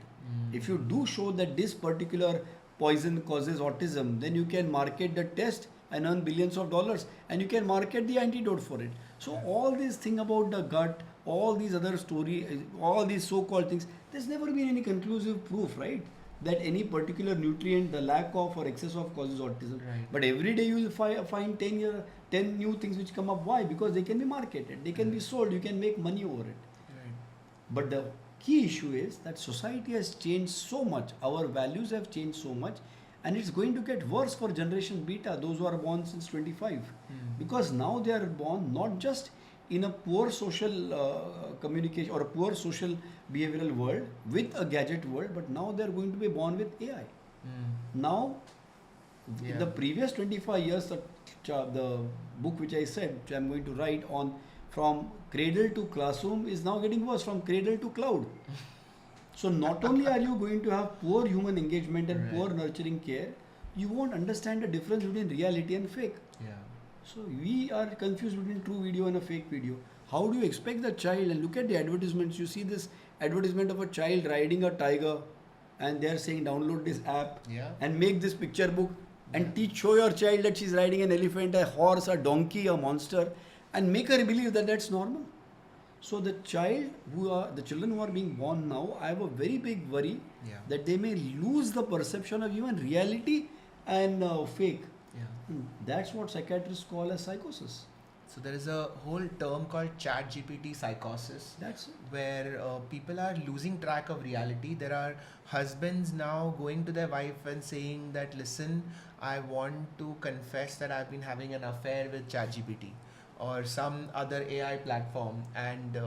If you do show that this particular poison causes autism, then you can market the test and earn billions of dollars, and you can market the antidote for it. So all these thing about the gut, all these other all these so-called things, there's never been any conclusive proof, right? That any particular nutrient, the lack of or excess of causes autism. Right. But every day you will find 10 new things which come up. Why? Because they can be marketed, they can be sold, you can make money over it. Right. But the key issue is that society has changed so much, our values have changed so much, and it's going to get worse for generation beta, those who are born since 25. Because now they are born not just in a poor social communication or a poor social behavioral world with a gadget world, but now they are going to be born with AI. Now, in the previous 25 years, the book which I said, which I'm going to write on from cradle to classroom is now getting worse, from cradle to cloud. So not only are you going to have poor human engagement and poor nurturing care, you won't understand the difference between reality and fake. Yeah. So we are confused between true video and a fake video. How do you expect the child, and look at the advertisements, you see this advertisement of a child riding a tiger and they are saying download this app and make this picture book and show your child that she's riding an elephant, a horse, a donkey, a monster, and make her believe that that's normal. So the children who are being born now, I have a very big worry that they may lose the perception of even reality and fake. That's what psychiatrists call as psychosis. So there is a whole term called chat GPT psychosis. That's it. Where people are losing track of reality. There are husbands now going to their wife and saying that, listen, I want to confess that I've been having an affair with ChatGPT or some other AI platform, and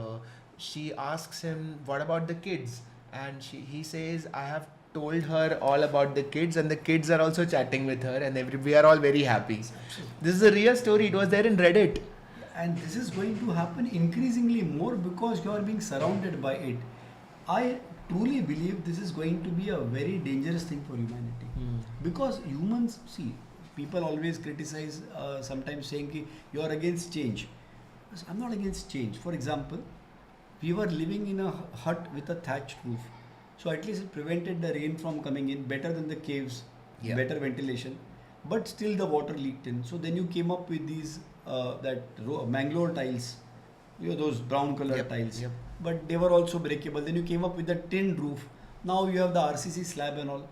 she asks him, what about the kids? And he says, I have told her all about the kids, and the kids are also chatting with her, and we are all very happy. Absolutely. This is a real story. It was there in Reddit. And this is going to happen increasingly more because you are being surrounded by it. I truly believe this is going to be a very dangerous thing for humanity. Because humans, see, people always criticize, sometimes saying ki you are against change. I'm not against change. For example, we were living in a hut with a thatched roof. So at least it prevented the rain from coming in, better than the caves, better ventilation. But still the water leaked in. So then you came up with these mangrove tiles, those brown colored tiles. But they were also breakable. Then you came up with the tin roof. Now you have the RCC slab and all.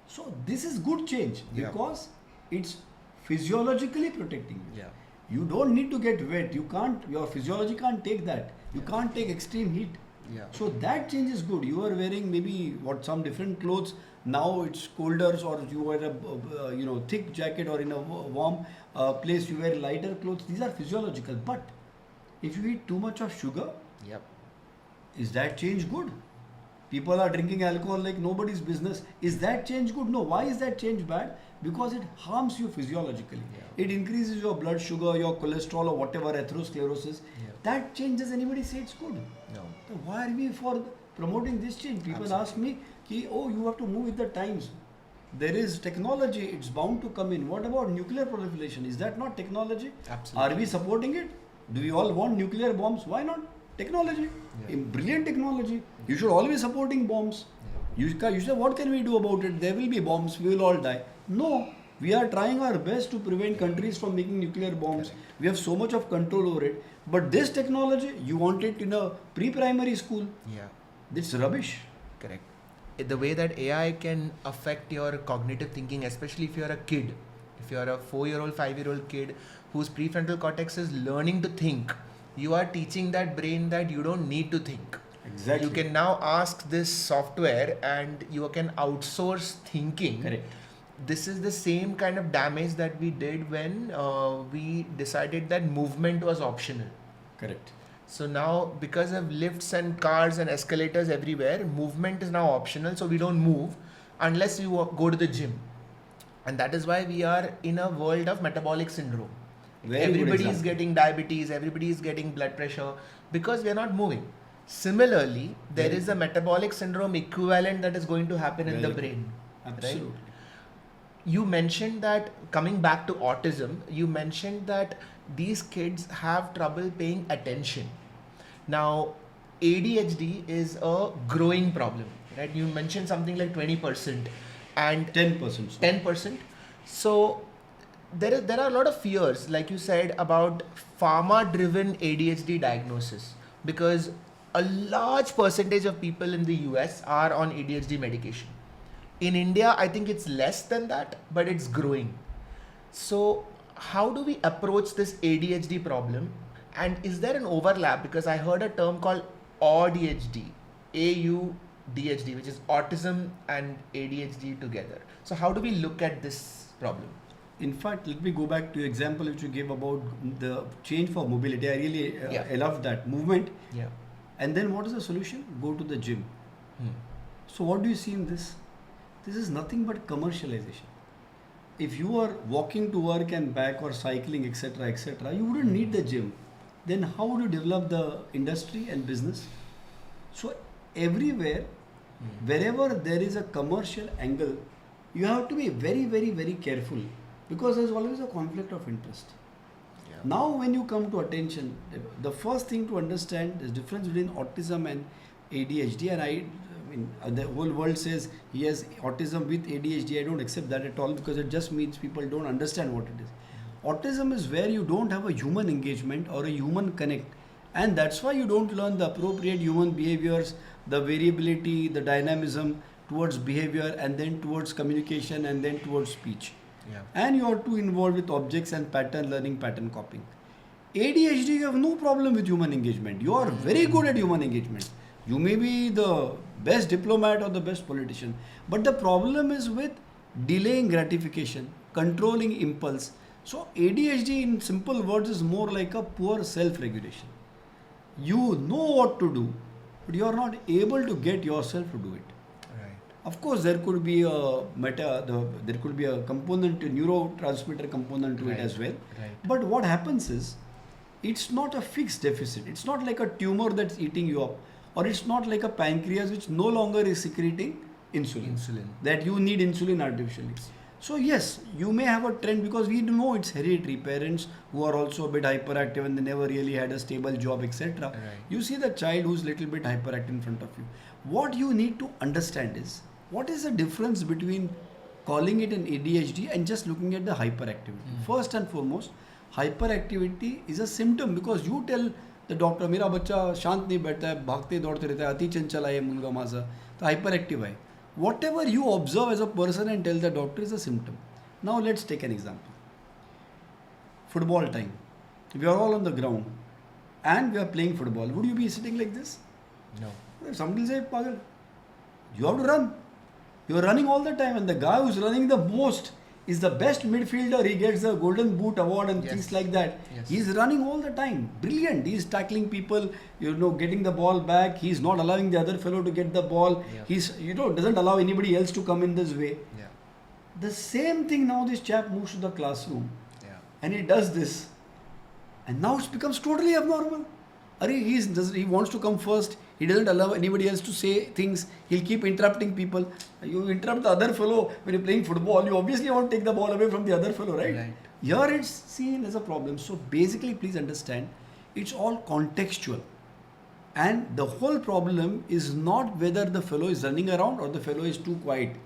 So this is good change because it's physiologically protecting you. You don't need to get wet. Your physiology can't take that. You can't take extreme heat. Yeah. So that change is good. You are wearing maybe some different clothes. Now it's colder, or you wear a thick jacket, or in a warm place you wear lighter clothes. These are physiological. But if you eat too much of sugar, Yep. is that change good? People are drinking alcohol like nobody's business. Is that change good? No. Why is that change bad? Because it harms you physiologically. Yeah. It increases your blood sugar, your cholesterol, or whatever, atherosclerosis. Yeah. That change, does anybody say it's good? No. So why are we for promoting this change? People ask me, oh, you have to move with the times. There is technology, it's bound to come in. What about nuclear proliferation? Is that not technology? Absolutely. Are we supporting it? Do we all want nuclear bombs? Why not? Technology. Yeah. Brilliant technology. You should always supporting bombs. You say, what can we do about it? There will be bombs, we will all die. No, we are trying our best to prevent countries from making nuclear bombs. Correct. We have so much of control over it. But this technology, you want it in a pre-primary school. Yeah. It's rubbish. Correct. The way that AI can affect your cognitive thinking, especially if you're a kid, if you're a 4-year-old, 5-year-old kid whose prefrontal cortex is learning to think, you are teaching that brain that you don't need to think. Exactly. You can now ask this software and you can outsource thinking. Correct. This is the same kind of damage that we did when we decided that movement was optional. Correct. So now, because of lifts and cars and escalators everywhere, movement is now optional. So we don't move unless you go to the gym. And that is why we are in a world of metabolic syndrome. Everybody is getting diabetes, everybody is getting blood pressure because we are not moving. Similarly, there is a metabolic syndrome equivalent that is going to happen in the brain. Absolutely. Right? You mentioned that, coming back to autism, you mentioned that these kids have trouble paying attention. Now, ADHD is a growing problem, right? You mentioned something like 20% and 10%. 10%. So there are a lot of fears, like you said, about pharma-driven ADHD diagnosis, because a large percentage of people in the US are on ADHD medication. In India, I think it's less than that, but it's growing. So how do we approach this ADHD problem? And is there an overlap? Because I heard a term called AUDHD, AUDHD, which is autism and ADHD together. So how do we look at this problem? In fact, let me go back to the example which you gave about the change for mobility. I really I love that movement. Yeah. And then what is the solution? Go to the gym. So what do you see in this? This is nothing but commercialization. If you are walking to work and back, or cycling, etc., you wouldn't need the gym. Then how would you develop the industry and business? So everywhere, wherever there is a commercial angle, you have to be very, very, very careful, because there's always a conflict of interest. Yeah. Now when you come to attention, the first thing to understand is difference between autism and ADHD. And I mean, the whole world says he has autism with ADHD. I don't accept that at all, because it just means people don't understand what it is. Autism is where you don't have a human engagement or a human connect, and that's why you don't learn the appropriate human behaviors, the variability, the dynamism towards behavior, and then towards communication, and then towards speech. Yeah. And you are too involved with objects and pattern learning, pattern copying. ADHD, you have no problem with human engagement. You are very good at human engagement. You may be the best diplomat or the best politician, but the problem is with delaying gratification, controlling impulse. So ADHD, in simple words, is more like a poor self-regulation. You know what to do, but you are not able to get yourself to do it. Right. Of course, there could be a there could be a component, a neurotransmitter component to it as well. Right. But what happens is, it's not a fixed deficit. It's not like a tumor that's eating you up, or it's not like a pancreas which no longer is secreting insulin. That you need insulin artificially. So yes, you may have a trend, because we know it's hereditary. Parents who are also a bit hyperactive and they never really had a stable job, etc. Right. You see the child who's little bit hyperactive in front of you. What you need to understand is, what is the difference between calling it an ADHD and just looking at the hyperactivity? First and foremost, hyperactivity is a symptom, because you tell the doctor, मेरा बच्चा शांत नहीं बैठता है, भागते दौड़ते रहता है, अति चंचल है मुलगा माझा, तो hyperactive है. Whatever you observe as a person and tell the doctor is a symptom. Now let's take an example. Football time. We are all on the ground and we are playing football. Would you be sitting like this? No. Somebody will say, Pagal, you have to run. You're running all the time, and the guy who's running the most is the best midfielder. He gets the Golden Boot award and Yes. things like that. Yes. He's running all the time. Brilliant. He's tackling people, getting the ball back. He's not allowing the other fellow to get the ball. Yeah. He's, doesn't allow anybody else to come in this way. Yeah. The same thing now this chap moves to the classroom Yeah. and he does this. And now it becomes totally abnormal. He wants to come first. He doesn't allow anybody else to say things. He'll keep interrupting people. You interrupt the other fellow when you're playing football. You obviously want to take the ball away from the other fellow, right? Right. Here it's seen as a problem. So basically, please understand, it's all contextual. And the whole problem is not whether the fellow is running around or the fellow is too quiet.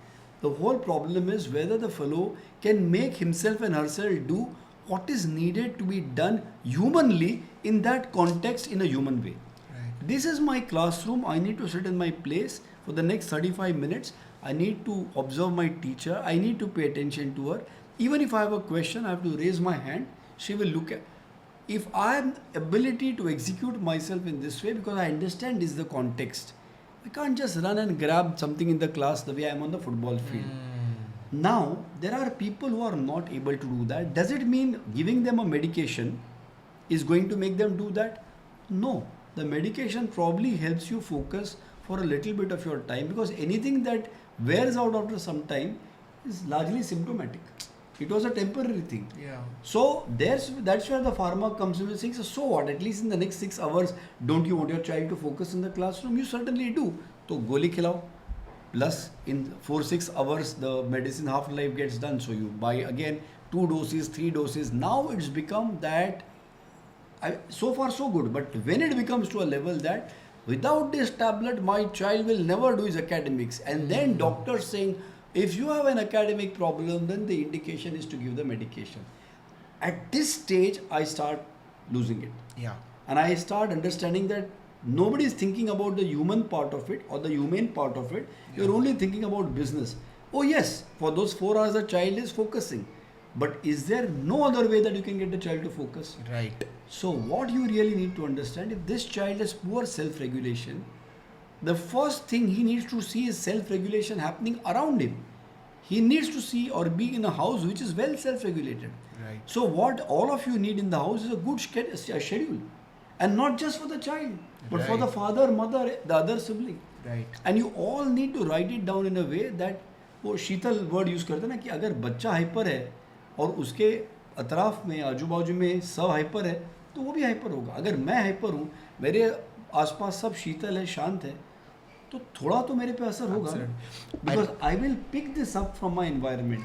The whole problem is whether the fellow can make himself and herself do what is needed to be done humanly in that context in a human way. Right. This is my classroom. I need to sit in my place for the next 35 minutes. I need to observe my teacher. I need to pay attention to her. Even if I have a question, I have to raise my hand. She will look at. If I have ability to execute myself in this way, because I understand this is the context, I can't just run and grab something in the class the way I am on the football field. Now, there are people who are not able to do that. Does it mean giving them a medication is going to make them do that? No. The medication probably helps you focus for a little bit of your time, because anything that wears out after some time is largely symptomatic. It was a temporary thing. Yeah. So that's where the pharma comes in and saying, so what, at least in the next 6 hours, don't you want your child to focus in the classroom? You certainly do. So goli khilao. Plus in 4-6 hours, the medicine half-life gets done. So you buy again 2 doses, 3 doses. Now it's become that, so far so good. But when it becomes to a level that without this tablet, my child will never do his academics. And then doctors saying, if you have an academic problem, then the indication is to give the medication. At this stage, I start losing it. Yeah. And I start understanding that nobody is thinking about the human part of it or the humane part of it. You're only thinking about business. Oh yes, for those 4 hours the child is focusing. But is there no other way that you can get the child to focus? Right. So what you really need to understand, if this child has poor self-regulation, the first thing he needs to see is self-regulation happening around him. He needs to see or be in a house which is well self-regulated. Right. So what all of you need in the house is a good schedule. And not just for the child, but for the father, mother, the other sibling. Right. And you all need to write it down in a way that वो शीतल word use करते हैं ना कि अगर बच्चा hyper है और उसके अतराफ में आजू बाजू में सब हाइपर है तो वो भी हाइपर होगा. अगर मैं हाइपर हूँ, मेरे आसपास सब शीतल है, शांत है, तो थोड़ा तो मेरे पे असर होगा. Because I will pick this up from my environment,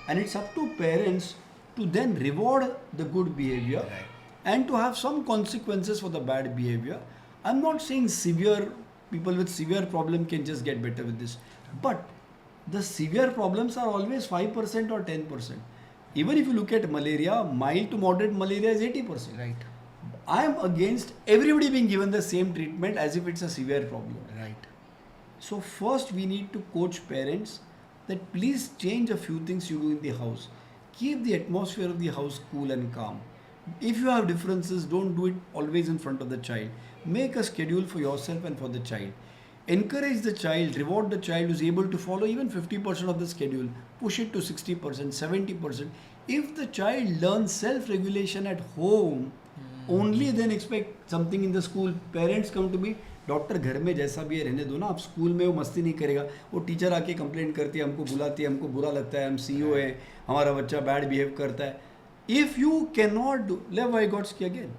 and it's up to parents to then reward the good behavior. Right. And to have some consequences for the bad behavior. I'm not saying people with severe problem can just get better with this. But the severe problems are always 5% or 10%. Even if you look at malaria, mild to moderate malaria is 80%. Right. I'm against everybody being given the same treatment as if it's a severe problem. Right. So first we need to coach parents that please change a few things you do in the house. Keep the atmosphere of the house cool and calm. If you have differences, don't do it always in front of the child. Make a schedule for yourself and for the child. Encourage the child, reward the child who is able to follow even 50% of the schedule. Push it to 60%, 70%. If the child learns self-regulation at home, only then expect something in the school. Parents come to me, doctor घर में जैसा भी है रहने दो ना, आप school में वो मस्ती नहीं करेगा. वो टीचर आके कंप्लेंट करती है, हमको बुलाती है, हमको बुरा लगता है, हम CEO है, हमारा बच्चा बैड बिहेव करता है. If you cannot do, Vygotsky again,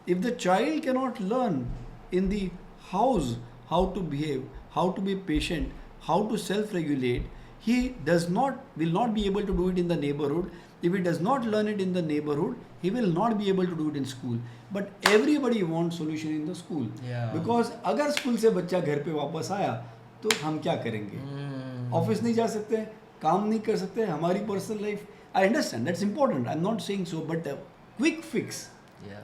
if the child cannot learn in the house how to behave, how to be patient, how to self-regulate, he will not be able to do it in the neighborhood. If he does not learn it in the neighborhood, he will not be able to do it in school. But everybody wants solution in the school. Yeah. Because अगर school से बच्चा घर पे वापस आया तो हम क्या करेंगे? ऑफिस नहीं जा सकते, काम नहीं कर सकते, हमारी personal life. I understand, that's important. I'm not saying so, but a quick fix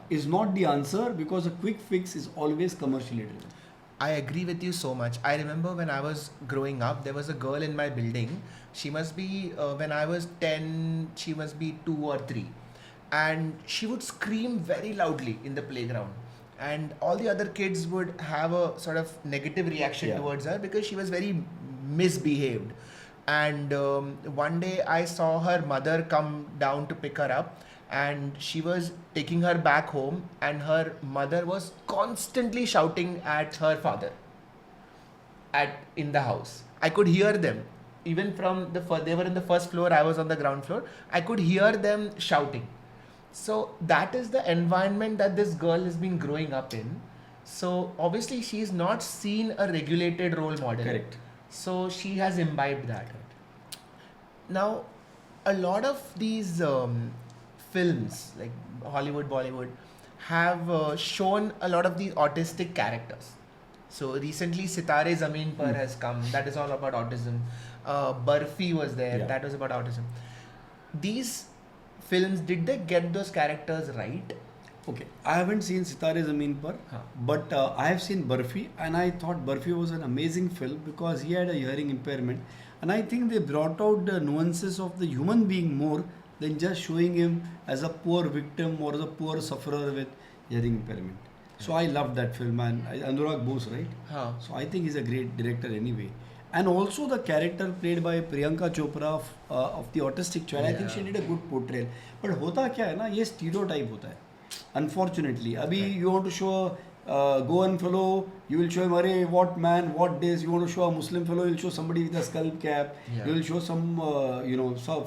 is not the answer, because a quick fix is always commercially driven. I agree with you so much. I remember when I was growing up, there was a girl in my building. She must be, when I was 10, she must be 2 or 3. And she would scream very loudly in the playground. and all the other kids would have a sort of negative reaction Yeah. towards her because she was very misbehaved. And one day I saw her mother come down to pick her up, and she was taking her back home, and her mother was constantly shouting at her father in the house. I could hear them even from they were in the first floor, I was on the ground floor. I could hear them shouting. So that is the environment that this girl has been growing up in. So obviously she's not seen a regulated role model. Correct. So she has imbibed that. Now, a lot of these films like Hollywood, Bollywood have shown a lot of these autistic characters. So recently Sitare Zameen Par has come. That is all about autism. Barfi was there. Yeah. That was about autism. These films, did they get those characters right? Okay, I haven't seen Sitare Zameen Par, but I have seen Barfi, and I thought Barfi was an amazing film because he had a hearing impairment, and I think they brought out the nuances of the human being more than just showing him as a poor victim or as a poor sufferer with hearing impairment. So I loved that film, and Anurag Bose, right? So I think he's a great director anyway. And also the character played by Priyanka Chopra of the autistic child, I think she did a good portrayal. But होता क्या है ना, ये stereotype होता है. Unfortunately, abhi you want to show a Goan fellow, you will show him, arey, what man, what this. You want to show a Muslim fellow, you'll show somebody with a skull cap. You will show some,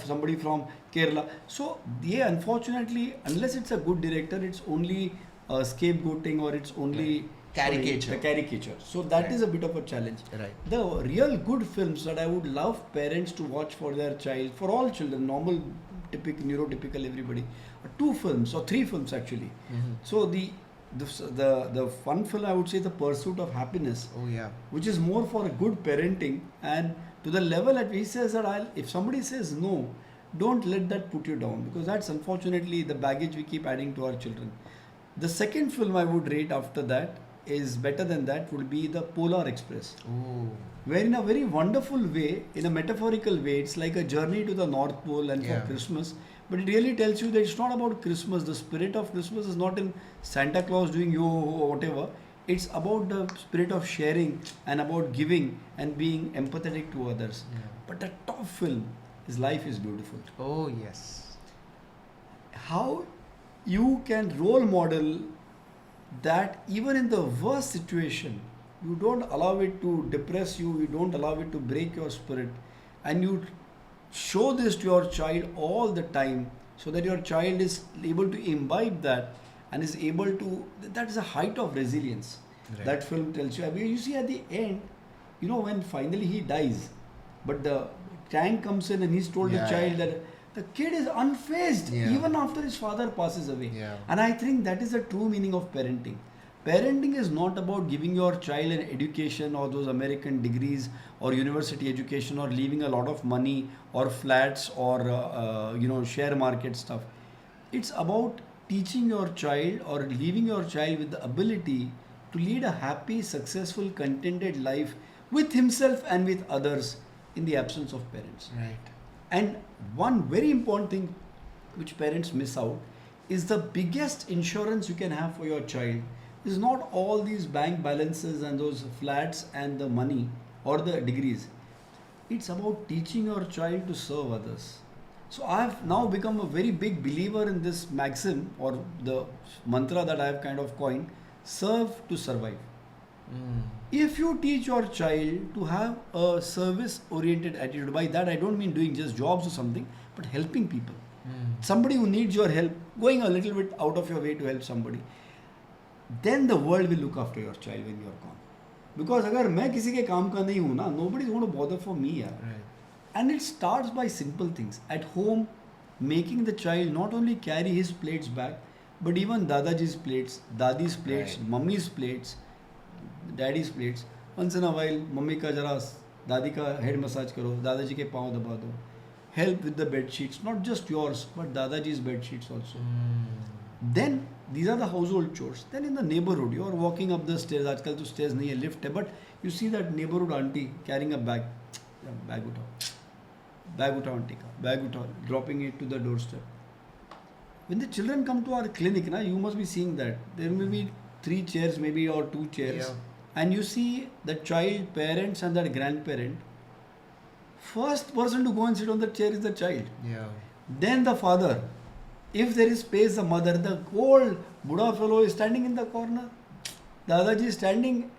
somebody from Kerala. So, yeah, unfortunately, unless it's a good director, it's only scapegoating or it's only Caricature. The caricature. So that is a bit of a challenge. Right. The real good films that I would love parents to watch for their child, for all children, normal, typical, neurotypical, everybody, are 2 films or 3 films actually. So the fun film, I would say, The Pursuit of Happiness. Oh yeah. Which is more for a good parenting, and to the level at which he says that if somebody says no, don't let that put you down, because that's unfortunately the baggage we keep adding to our children. The second film I would rate after that is better than that would be The Polar Express. Oh. Where in a very wonderful way, in a metaphorical way, it's like a journey to the North Pole and for Christmas. But it really tells you that it's not about Christmas. The spirit of Christmas is not in Santa Claus doing yo or whatever. It's about the spirit of sharing and about giving and being empathetic to others. But the top film is Life is Beautiful. Oh yes. How you can role model that even in the worst situation, you don't allow it to depress you, you don't allow it to break your spirit, and you show this to your child all the time so that your child is able to imbibe that and is able to, that is a height of resilience. Right. That film tells you. I mean, you see at the end, when finally he dies, but the tank comes in and he's told the child that the kid is unfazed even after his father passes away. And I think that is the true meaning of parenting. Parenting is not about giving your child an education or those American degrees or university education or leaving a lot of money or flats or share market stuff. It's about teaching your child or leaving your child with the ability to lead a happy, successful, contented life with himself and with others in the absence of parents. Right. And one very important thing which parents miss out is the biggest insurance you can have for your child is not all these bank balances and those flats and the money or the degrees. It's about teaching your child to serve others. So I have now become a very big believer in this maxim or the mantra that I have kind of coined, serve to survive. If you teach your child to have a service oriented attitude, by that I don't mean doing just jobs or something, but helping people. Somebody who needs your help, going a little bit out of your way to help somebody, then the world will look after your child when you are gone. Because अगर मैं किसी के काम का नहीं हूँ ना, nobody is going to bother for me. Right. And it starts by simple things. At home, making the child not only carry his plates back, but even Dadaji's plates, Dadi's plates, Mummy's plates, Daddy's plates. Once in a while, Mummy का जरा दादी का head massage करो, दादाजी के पाँव दबा दो. Help with the bed sheets, not just yours, but Dadaji's bed sheets also. Then these are the household chores. Then in the neighborhood, you are walking up the stairs. आजकल तो stairs नहीं है, lift है, but you see that neighborhood auntie carrying a bag. Bag उठाओ auntie का, bag उठाओ, dropping it to the doorstep. When the children come to our clinic, you must be seeing that there may be 3 chairs maybe or 2 chairs, Yeah. and you see the child, parents and that grandparent, first person to go and sit on the chair is the child. Yeah. Then the father. If there is space, the mother. The old Buddha fellow is standing in the corner. Dadaji is standing.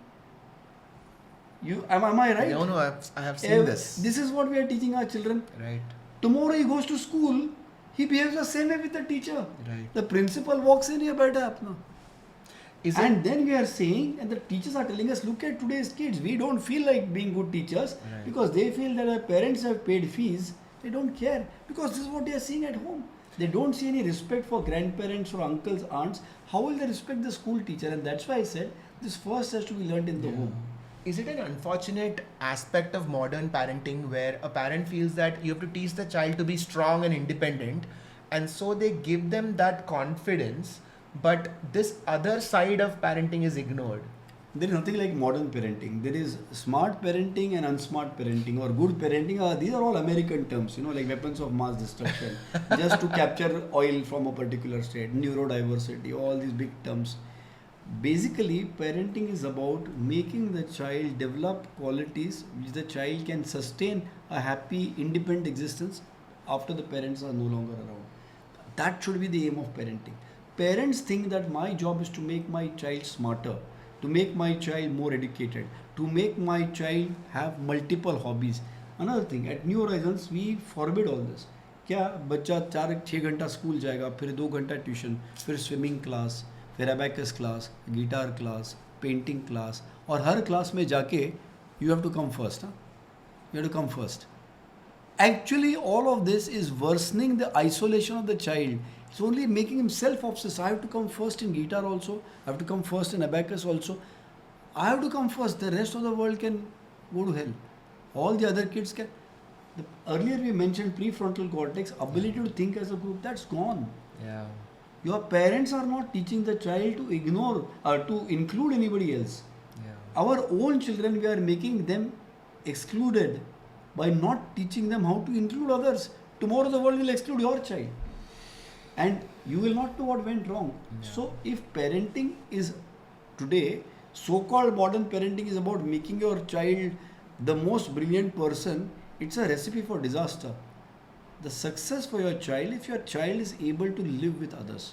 Am I right? No, I have seen this. This is what we are teaching our children. Right. Tomorrow he goes to school, he behaves the same way with the teacher. Right. The principal walks in here, better apna. And then we are saying, and the teachers are telling us, look at today's kids. We don't feel like being good teachers because they feel that our parents have paid fees. They don't care because this is what they are seeing at home. They don't see any respect for grandparents or uncles, aunts. How will they respect the school teacher? And that's why I said this first has to be learned in the home. Is it an unfortunate aspect of modern parenting where a parent feels that you have to teach the child to be strong and independent, and so they give them that confidence, but this other side of parenting is ignored? There is nothing like modern parenting. There is smart parenting and unsmart parenting or good parenting. These are all American terms, like weapons of mass destruction, just to capture oil from a particular state, neurodiversity, all these big terms. Basically, parenting is about making the child develop qualities which the child can sustain a happy, independent existence after the parents are no longer around. That should be the aim of parenting. Parents think that my job is to make my child smarter, to make my child more educated, to make my child have multiple hobbies. Another thing, at New Horizons, we forbid all this. क्या बच्चा 4-6 घंटा school जाएगा, फिर 2 घंटा tuition, फिर swimming class, फिर abacus class, guitar class, painting class, और हर class में जाके you have to come first. You have to come first. Actually, all of this is worsening the isolation of the child. It's only making him self-obsessed. I have to come first in guitar also. I have to come first in abacus also. I have to come first. The rest of the world can go to hell. All the other kids can. Earlier we mentioned prefrontal cortex, ability to think as a group. That's gone. Yeah. Your parents are not teaching the child to ignore or to include anybody else. Yeah. Our own children, we are making them excluded by not teaching them how to include others. Tomorrow the world will exclude your child. And you will not know what went wrong. Yeah. So if parenting is today, so-called modern parenting is about making your child the most brilliant person, it's a recipe for disaster. The success for your child, if your child is able to live with others.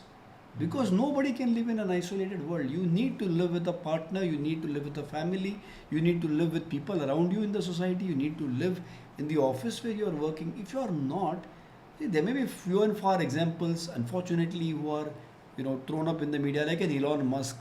Because nobody can live in an isolated world. You need to live with a partner, you need to live with a family, you need to live with people around you in the society, you need to live in the office where you are working. If you are not, there may be few and far examples, unfortunately, who are thrown up in the media, like an Elon Musk.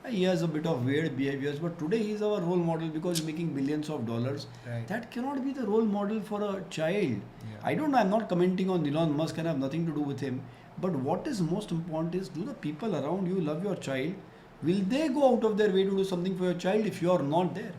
He has a bit of weird behaviors, but today he is our role model because he's making billions of dollars. Right. That cannot be the role model for a child. Yeah. I don't know, I'm not commenting on Elon Musk and I have nothing to do with him. But what is most important is, do the people around you love your child? Will they go out of their way to do something for your child if you are not there?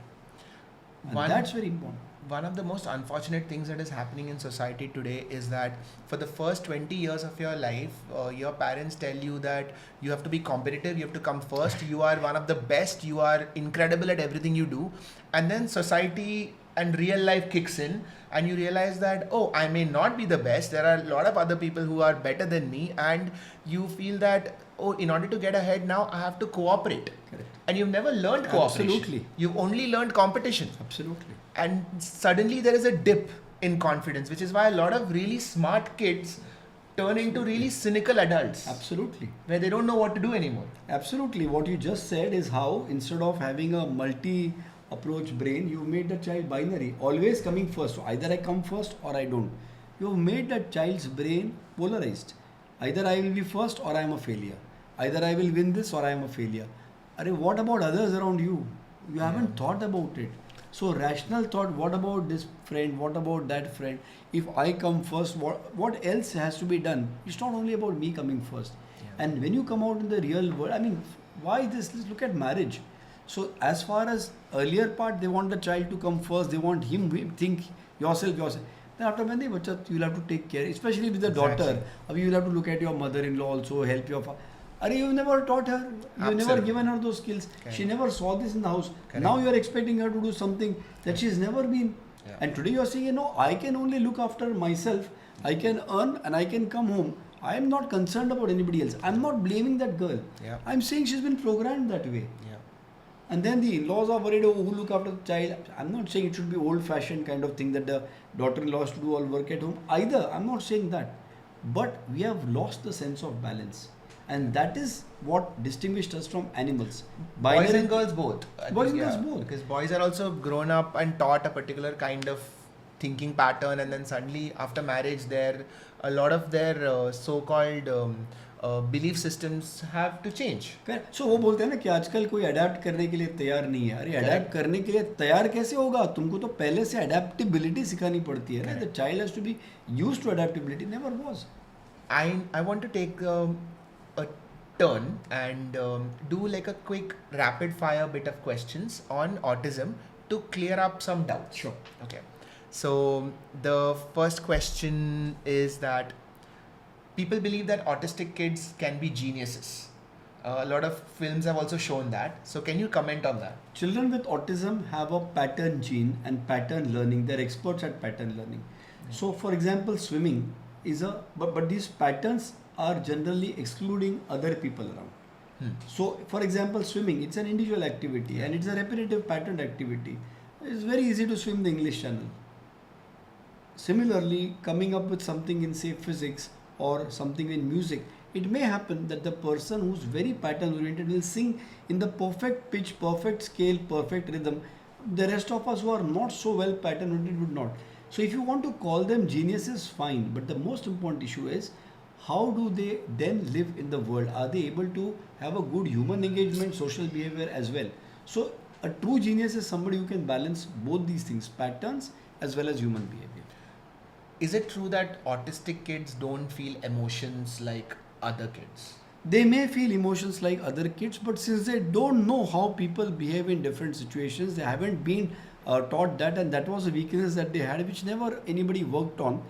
And that's very important. One of the most unfortunate things that is happening in society today is that for the first 20 years of your life, your parents tell you that you have to be competitive, you have to come first, you are one of the best, you are incredible at everything you do. And then society and real life kicks in and you realize that, oh, I may not be the best, there are a lot of other people who are better than me, and you feel that, oh, in order to get ahead now, I have to cooperate. Correct. And you've never learned cooperation. Absolutely. You've only learned competition. Absolutely. And suddenly there is a dip in confidence, which is why a lot of really smart kids turn into really cynical adults. Absolutely. Where they don't know what to do anymore. Absolutely. What you just said is how, instead of having a multi-approach brain, you made the child binary, always coming first. So either I come first or I don't. You've made that child's brain polarized. Either I will be first or I am a failure. Either I will win this or I am a failure. What about others around you? You haven't thought about it. So rational thought, what about this friend? What about that friend? If I come first, what else has to be done? It's not only about me coming first. Yeah. And when you come out in the real world, why this? Let's look at marriage. So as far as earlier part, they want the child to come first. They want him to think yourself. Then after when you'll have to take care, especially with the daughter. You'll have to look at your mother-in-law also, help your father. You've never taught her, you've never given her those skills. Correct. She never saw this in the house. Correct. Now you are expecting her to do something that she's never been. Yeah. And today you are saying, I can only look after myself. I can earn and I can come home. I am not concerned about anybody else. I'm not blaming that girl. Yeah. I'm saying she's been programmed that way. Yeah. And then the in-laws are worried over who look after the child. I'm not saying it should be old-fashioned kind of thing that the daughter-in-laws to do all work at home either. I'm not saying that. But we have lost the sense of balance. And that is what distinguished us from animals. Boys and girls both. Boys and girls both. Because boys are also grown up and taught a particular kind of thinking pattern, and then suddenly after marriage, a lot of their so-called belief systems have to change. So वो बोलते हैं ना कि आजकल कोई adapt करने के लिए तैयार नहीं है. अरे अडेप्ट करने के लिए तैयार कैसे होगा? तुमको तो पहले से अडेप्टेबिलिटी सिखानी पड़ती है ना. The child has to be used to adaptability. Never was. I want to take a turn and do like a quick rapid fire bit of questions on autism to clear up some doubts. Sure. Okay. So the first question is that people believe that autistic kids can be geniuses. A lot of films have also shown that. So can you comment on that? Children with autism have a pattern gene and pattern learning. They're experts at pattern learning. So for example, swimming is but these patterns are generally excluding other people around. So for example, swimming, it's an individual activity and it's a repetitive patterned activity. It's very easy to swim the English Channel. Similarly, coming up with something in say physics or something in music, it may happen that the person who's very pattern oriented will sing in the perfect pitch, perfect scale, perfect rhythm. The rest of us who are not so well pattern oriented would not. So if you want to call them geniuses, fine. But the most important issue is, how do they then live in the world? Are they able to have a good human engagement, social behavior as well? So a true genius is somebody who can balance both these things, patterns as well as human behavior. Is it true that autistic kids don't feel emotions like other kids? They may feel emotions like other kids, but since they don't know how people behave in different situations, they haven't been taught that, and that was a weakness that they had, which never anybody worked on.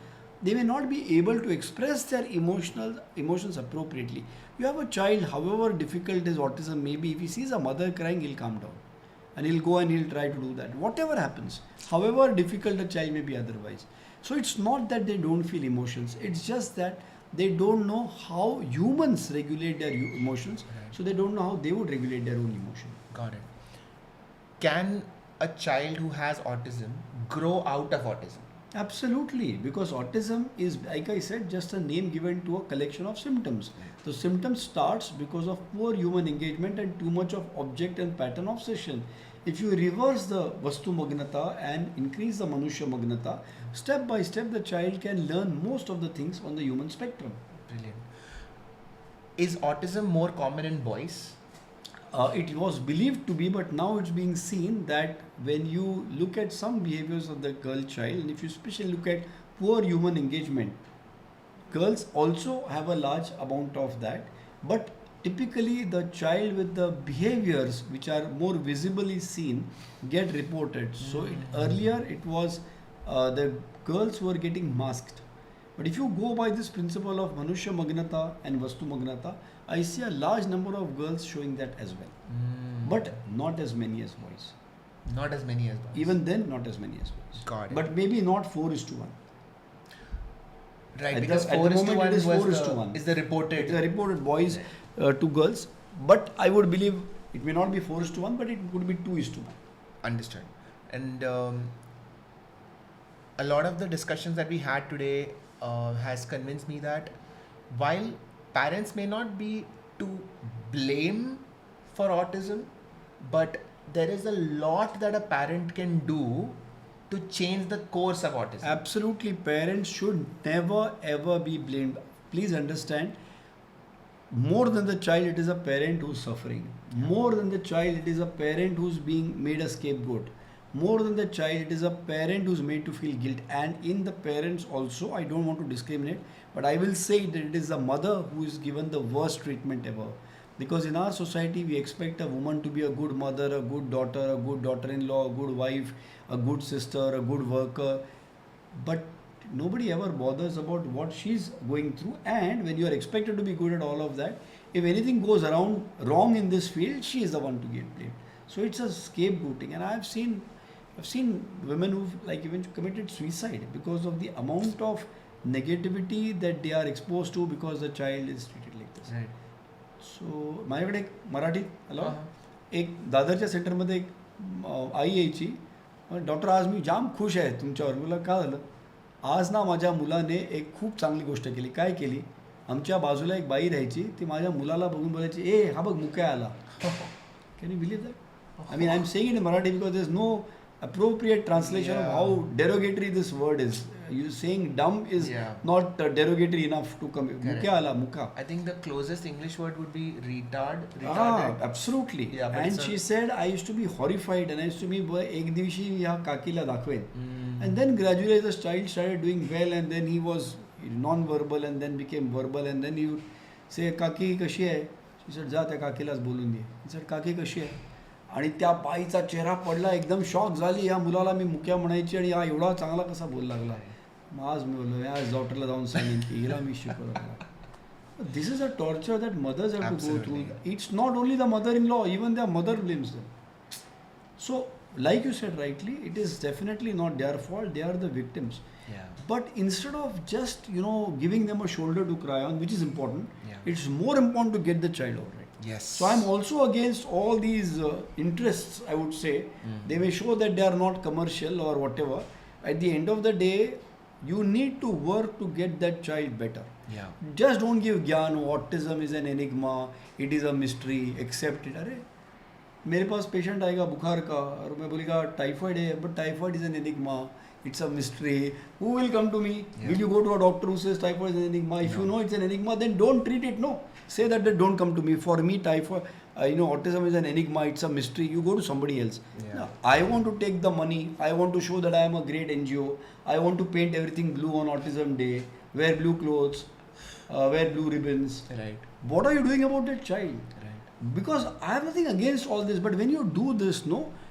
They may not be able to express their emotions appropriately. You have a child, however difficult his autism may be, if he sees a mother crying, he'll calm down. And he'll go and he'll try to do that. Whatever happens, however difficult a child may be otherwise. So it's not that they don't feel emotions. It's just that they don't know how humans regulate their emotions. Right. So they don't know how they would regulate their own emotion. Got it. Can a child who has autism grow out of autism? Absolutely, because autism is, like I said, just a name given to a collection of symptoms. The symptom starts because of poor human engagement and too much of object and pattern obsession. If you reverse the Vastu Magnata and increase the Manushya Magnata, step by step the child can learn most of the things on the human spectrum. Brilliant. Is autism more common in boys? It was believed to be, but now it's being seen that when you look at some behaviors of the girl child, and if you especially look at poor human engagement, girls also have a large amount of that, but typically the child with the behaviors which are more visibly seen get reported. So earlier it was the girls were getting masked. But if you go by this principle of Manushya Magnata and Vastu Magnata, I see a large number of girls showing that as well. But not as many as boys. Not as many as boys. Even then, not as many as boys. Got it. But maybe not 4:1. Right, At because the 4:1 moment it is was 4:1. is the reported. The reported boys to girls. But I would believe it may not be 4:1, but it could be 2:1. Understood. And a lot of the discussions that we had today has convinced me that while parents may not be to blame for autism, but there is a lot that a parent can do to change the course of autism. Absolutely, parents should never ever be blamed. Please understand, more than the child, it is a parent who's suffering. More than the child, it is a parent who's being made a scapegoat. More than the child, it is a parent who's made to feel guilt. And in the parents also, I don't want to discriminate, but I will say that it is the mother who is given the worst treatment ever. Because in our society, we expect a woman to be a good mother, a good daughter, a good daughter-in-law, a good wife, a good sister, a good worker. But nobody ever bothers about what she's going through. And when you are expected to be good at all of that, if anything goes around wrong in this field, she is the one to get blamed. So it's a scapegoating. And I've seen women who've like even committed suicide because of the amount of negativity that they are exposed to because the child is treated like this. Right. सो माझ्याकडे एक Marathi hello Uh-huh. एक दादरच्या सेंटरमध्ये एक आई यायची, doctor आज मी जाम खुश आहे तुमच्यावर. मला काय झालं, आज ना माझ्या मुलाने एक खूप चांगली गोष्ट केली. काय केली, आमच्या बाजूला एक बाई राहायची, ती माझ्या मुलाला बघून बोलायची, ए हा बघ मुक्या आला. Can you believe that? I mean I am saying in Marathi because there is no appropriate translation of how derogatory this word is. You saying dumb is not derogatory enough to come. Mukya ala, muka. I think the closest English word would be retard. Absolutely. Yeah, and she said, I used to be horrified and I used to be ek divshi ya kakila dakhwen. And then gradually as the child started doing well and then he was non-verbal and then became verbal and then he would say, Kaki kashi hai? She said, जा त्या काकीलाच बोलून दे. He said, काकी कशी आहे? आणि त्या बाईचा चेहरा पडला, एकदम शॉक झाली. या मुलाला मी मुक्या म्हणायची आणि हा एवढा चांगला कसा बोलू लागला. मग आज मी बोललो, या डॉक्टरला जाऊन सांगेन की हिला मी शिकवलं. This is a torture that mothers have to go through. It's not only the mother in law, even their mother blames them. So like you said rightly, it is definitely not their fault, they are the victims. But instead of just giving them a shoulder to cry on, which is important, it's more important to get the child out right. Yes. So I'm also against all these interests, I would say. They may show that they are not commercial or whatever. At the end of the day, you need to work to get that child better. Yeah. Just don't give gyan, autism is an enigma, it is a mystery, accept it. अरे मेरे पास patient आएगा बुखार का और मैं बोलेगा typhoid है, but typhoid is an enigma, it's a mystery. Who will come to me? Will you go to a doctor who says typhoid is an enigma? If you know it's an enigma, then don't treat it. No, say that don't come to me. For me, typhoid, autism is an enigma, it's a mystery. You go to somebody else. No, I want to take the money. I want to show that I am a great NGO. I want to paint everything blue on Autism Day. Wear blue clothes. Wear blue ribbons. Right. What are you doing about that child? Right. Because I have nothing against all this, but when you do this,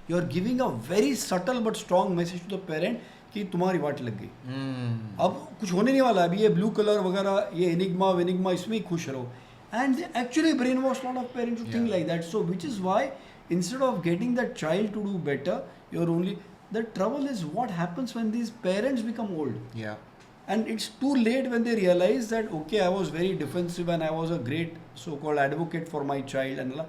you are giving a very subtle but strong message to the parent कि तुम्हारी वाट लग गई. अब कुछ होने नहीं वाला. अभी ये ब्लू कलर वगैरह, ये एनिग्मा इसमें ही खुश रहो. And they actually brainwash a lot of parents to think like that. So which is why instead of getting that child to do better, the trouble is what happens when these parents become old. Yeah. And it's too late when they realize that, okay, I was very defensive and I was a great so-called advocate for my child. And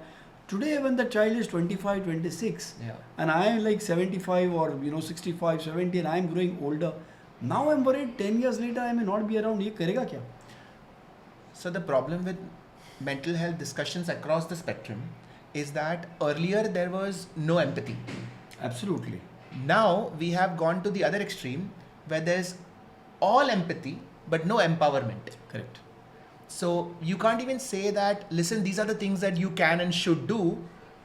today when the child is 25, 26, and I am like 75 or 65, 70 and I am growing older, now I'm worried 10 years later I may not be around. Ye karega kya? So the problem with mental health discussions across the spectrum is that earlier there was no empathy. Absolutely. Now we have gone to the other extreme where there's all empathy but no empowerment. Correct. So you can't even say that, listen, these are the things that you can and should do,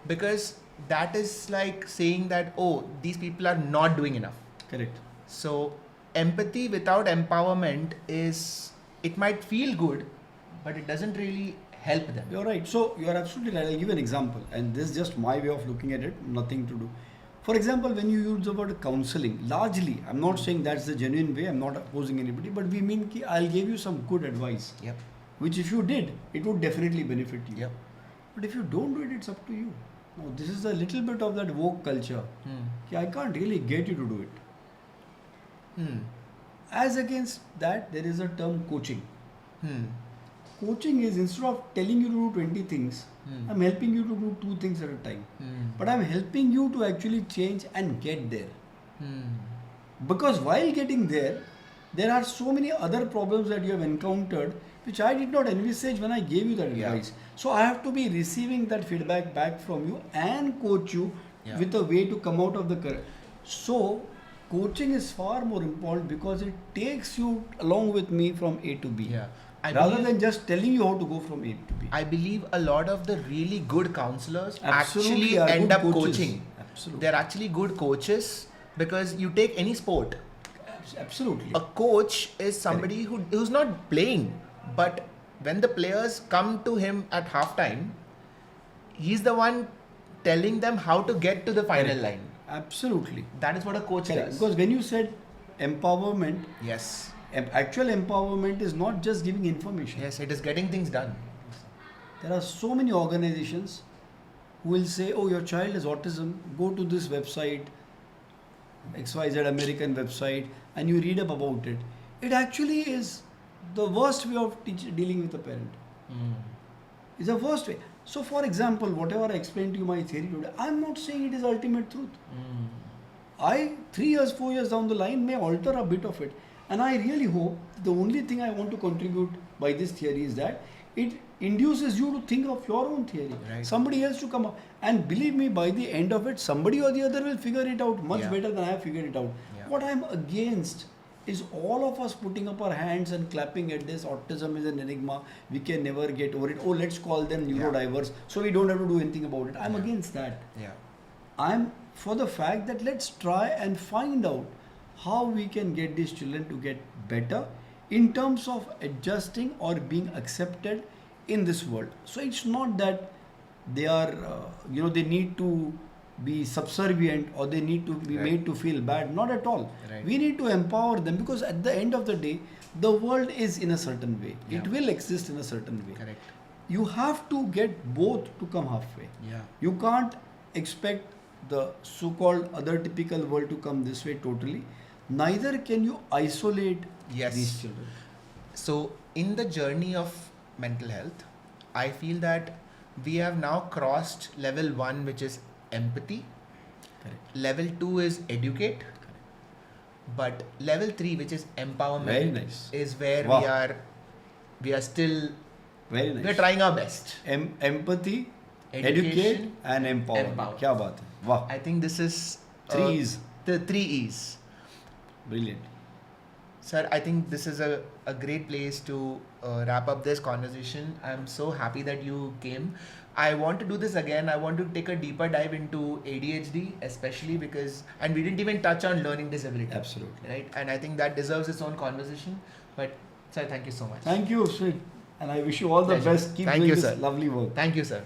because that is like saying that, oh, these people are not doing enough. Correct. So empathy without empowerment it might feel good, but it doesn't really help them. You're right. So you're absolutely right. I'll give you an example, and this is just my way of looking at it, nothing to do. For example, when you use the word counseling, largely, I'm not saying that's the genuine way, I'm not opposing anybody, but we mean ki I'll give you some good advice. Yep. Which if you did, it would definitely benefit you. Yep. But if you don't do it, it's up to you. Now, this is a little bit of that woke culture. Ki I can't really get you to do it. As against that, there is a term coaching. Coaching is, instead of telling you to do 20 things, I'm helping you to do 2 things at a time. But I'm helping you to actually change and get there. Because while getting there, there are so many other problems that you have encountered which I did not envisage when I gave you that advice. So I have to be receiving that feedback back from you and coach you with a way to come out of the current. So coaching is far more important because it takes you along with me from A to B. Rather than just telling you how to go from A to B. I believe a lot of the really good counselors Absolutely actually end up coaches. coaching. Absolutely. They're actually good coaches, because you take any sport. Absolutely. A coach is somebody who's not playing, but when the players come to him at halftime, he's the one telling them how to get to the final line. Absolutely. That is what a coach does. Because when you said empowerment, Yes. Actual empowerment is not just giving information. Yes, it is getting things done. There are so many organizations who will say, oh, your child has autism, go to this website, XYZ American website, and you read up about it. it actually is the worst way of dealing with a parent. It's the worst way. So, for example, whatever I explained to you my theory today, I'm not saying it is ultimate truth. I 3 years, 4 years down the line may alter a bit of it, and I really hope the only thing I want to contribute by this theory is that it induces you to think of your own theory. Right. Somebody else to come up, and believe me, by the end of it, somebody or the other will figure it out much Yeah. better than I have figured it out. Yeah. What I'm against is all of us putting up our hands and clapping at this. Autism is an enigma. We can never get over it. Oh, let's call them neurodiverse, so we don't have to do anything about it. I'm against that. Yeah. I'm for the fact that let's try and find out how we can get these children to get better in terms of adjusting or being accepted in this world. So it's not that they are, they need to be subservient or they need to be Right. made to feel bad. Not at all. Right. We need to empower them, because at the end of the day, the world is in a certain way. Yeah. It will exist in a certain way. Correct. You have to get both to come halfway. Yeah. You can't expect the so-called other typical world to come this way totally. Neither can you isolate Yes. these children. So, in the journey of mental health, I feel that we have now crossed level 1, which is empathy. Correct. Level 2 is educate. But level 3, which is empowerment, Very nice. is where Wow. we are still Very nice. we're trying our best. Empathy, educate, Education, and empower. empower. क्या बात है? Wow. I think this is 3 E's. the 3 E's. Brilliant. Sir, I think this is a great place to wrap up this conversation. I'm so happy that you came. I want to do this again. I want to take a deeper dive into ADHD, especially because, and we didn't even touch on learning disability. Absolutely. Right? And I think that deserves its own conversation. But, sir, thank you so much. Thank you, Sid. And I wish you all the Pleasure. best. Keep Thank doing you, this sir. lovely work. Thank you, sir.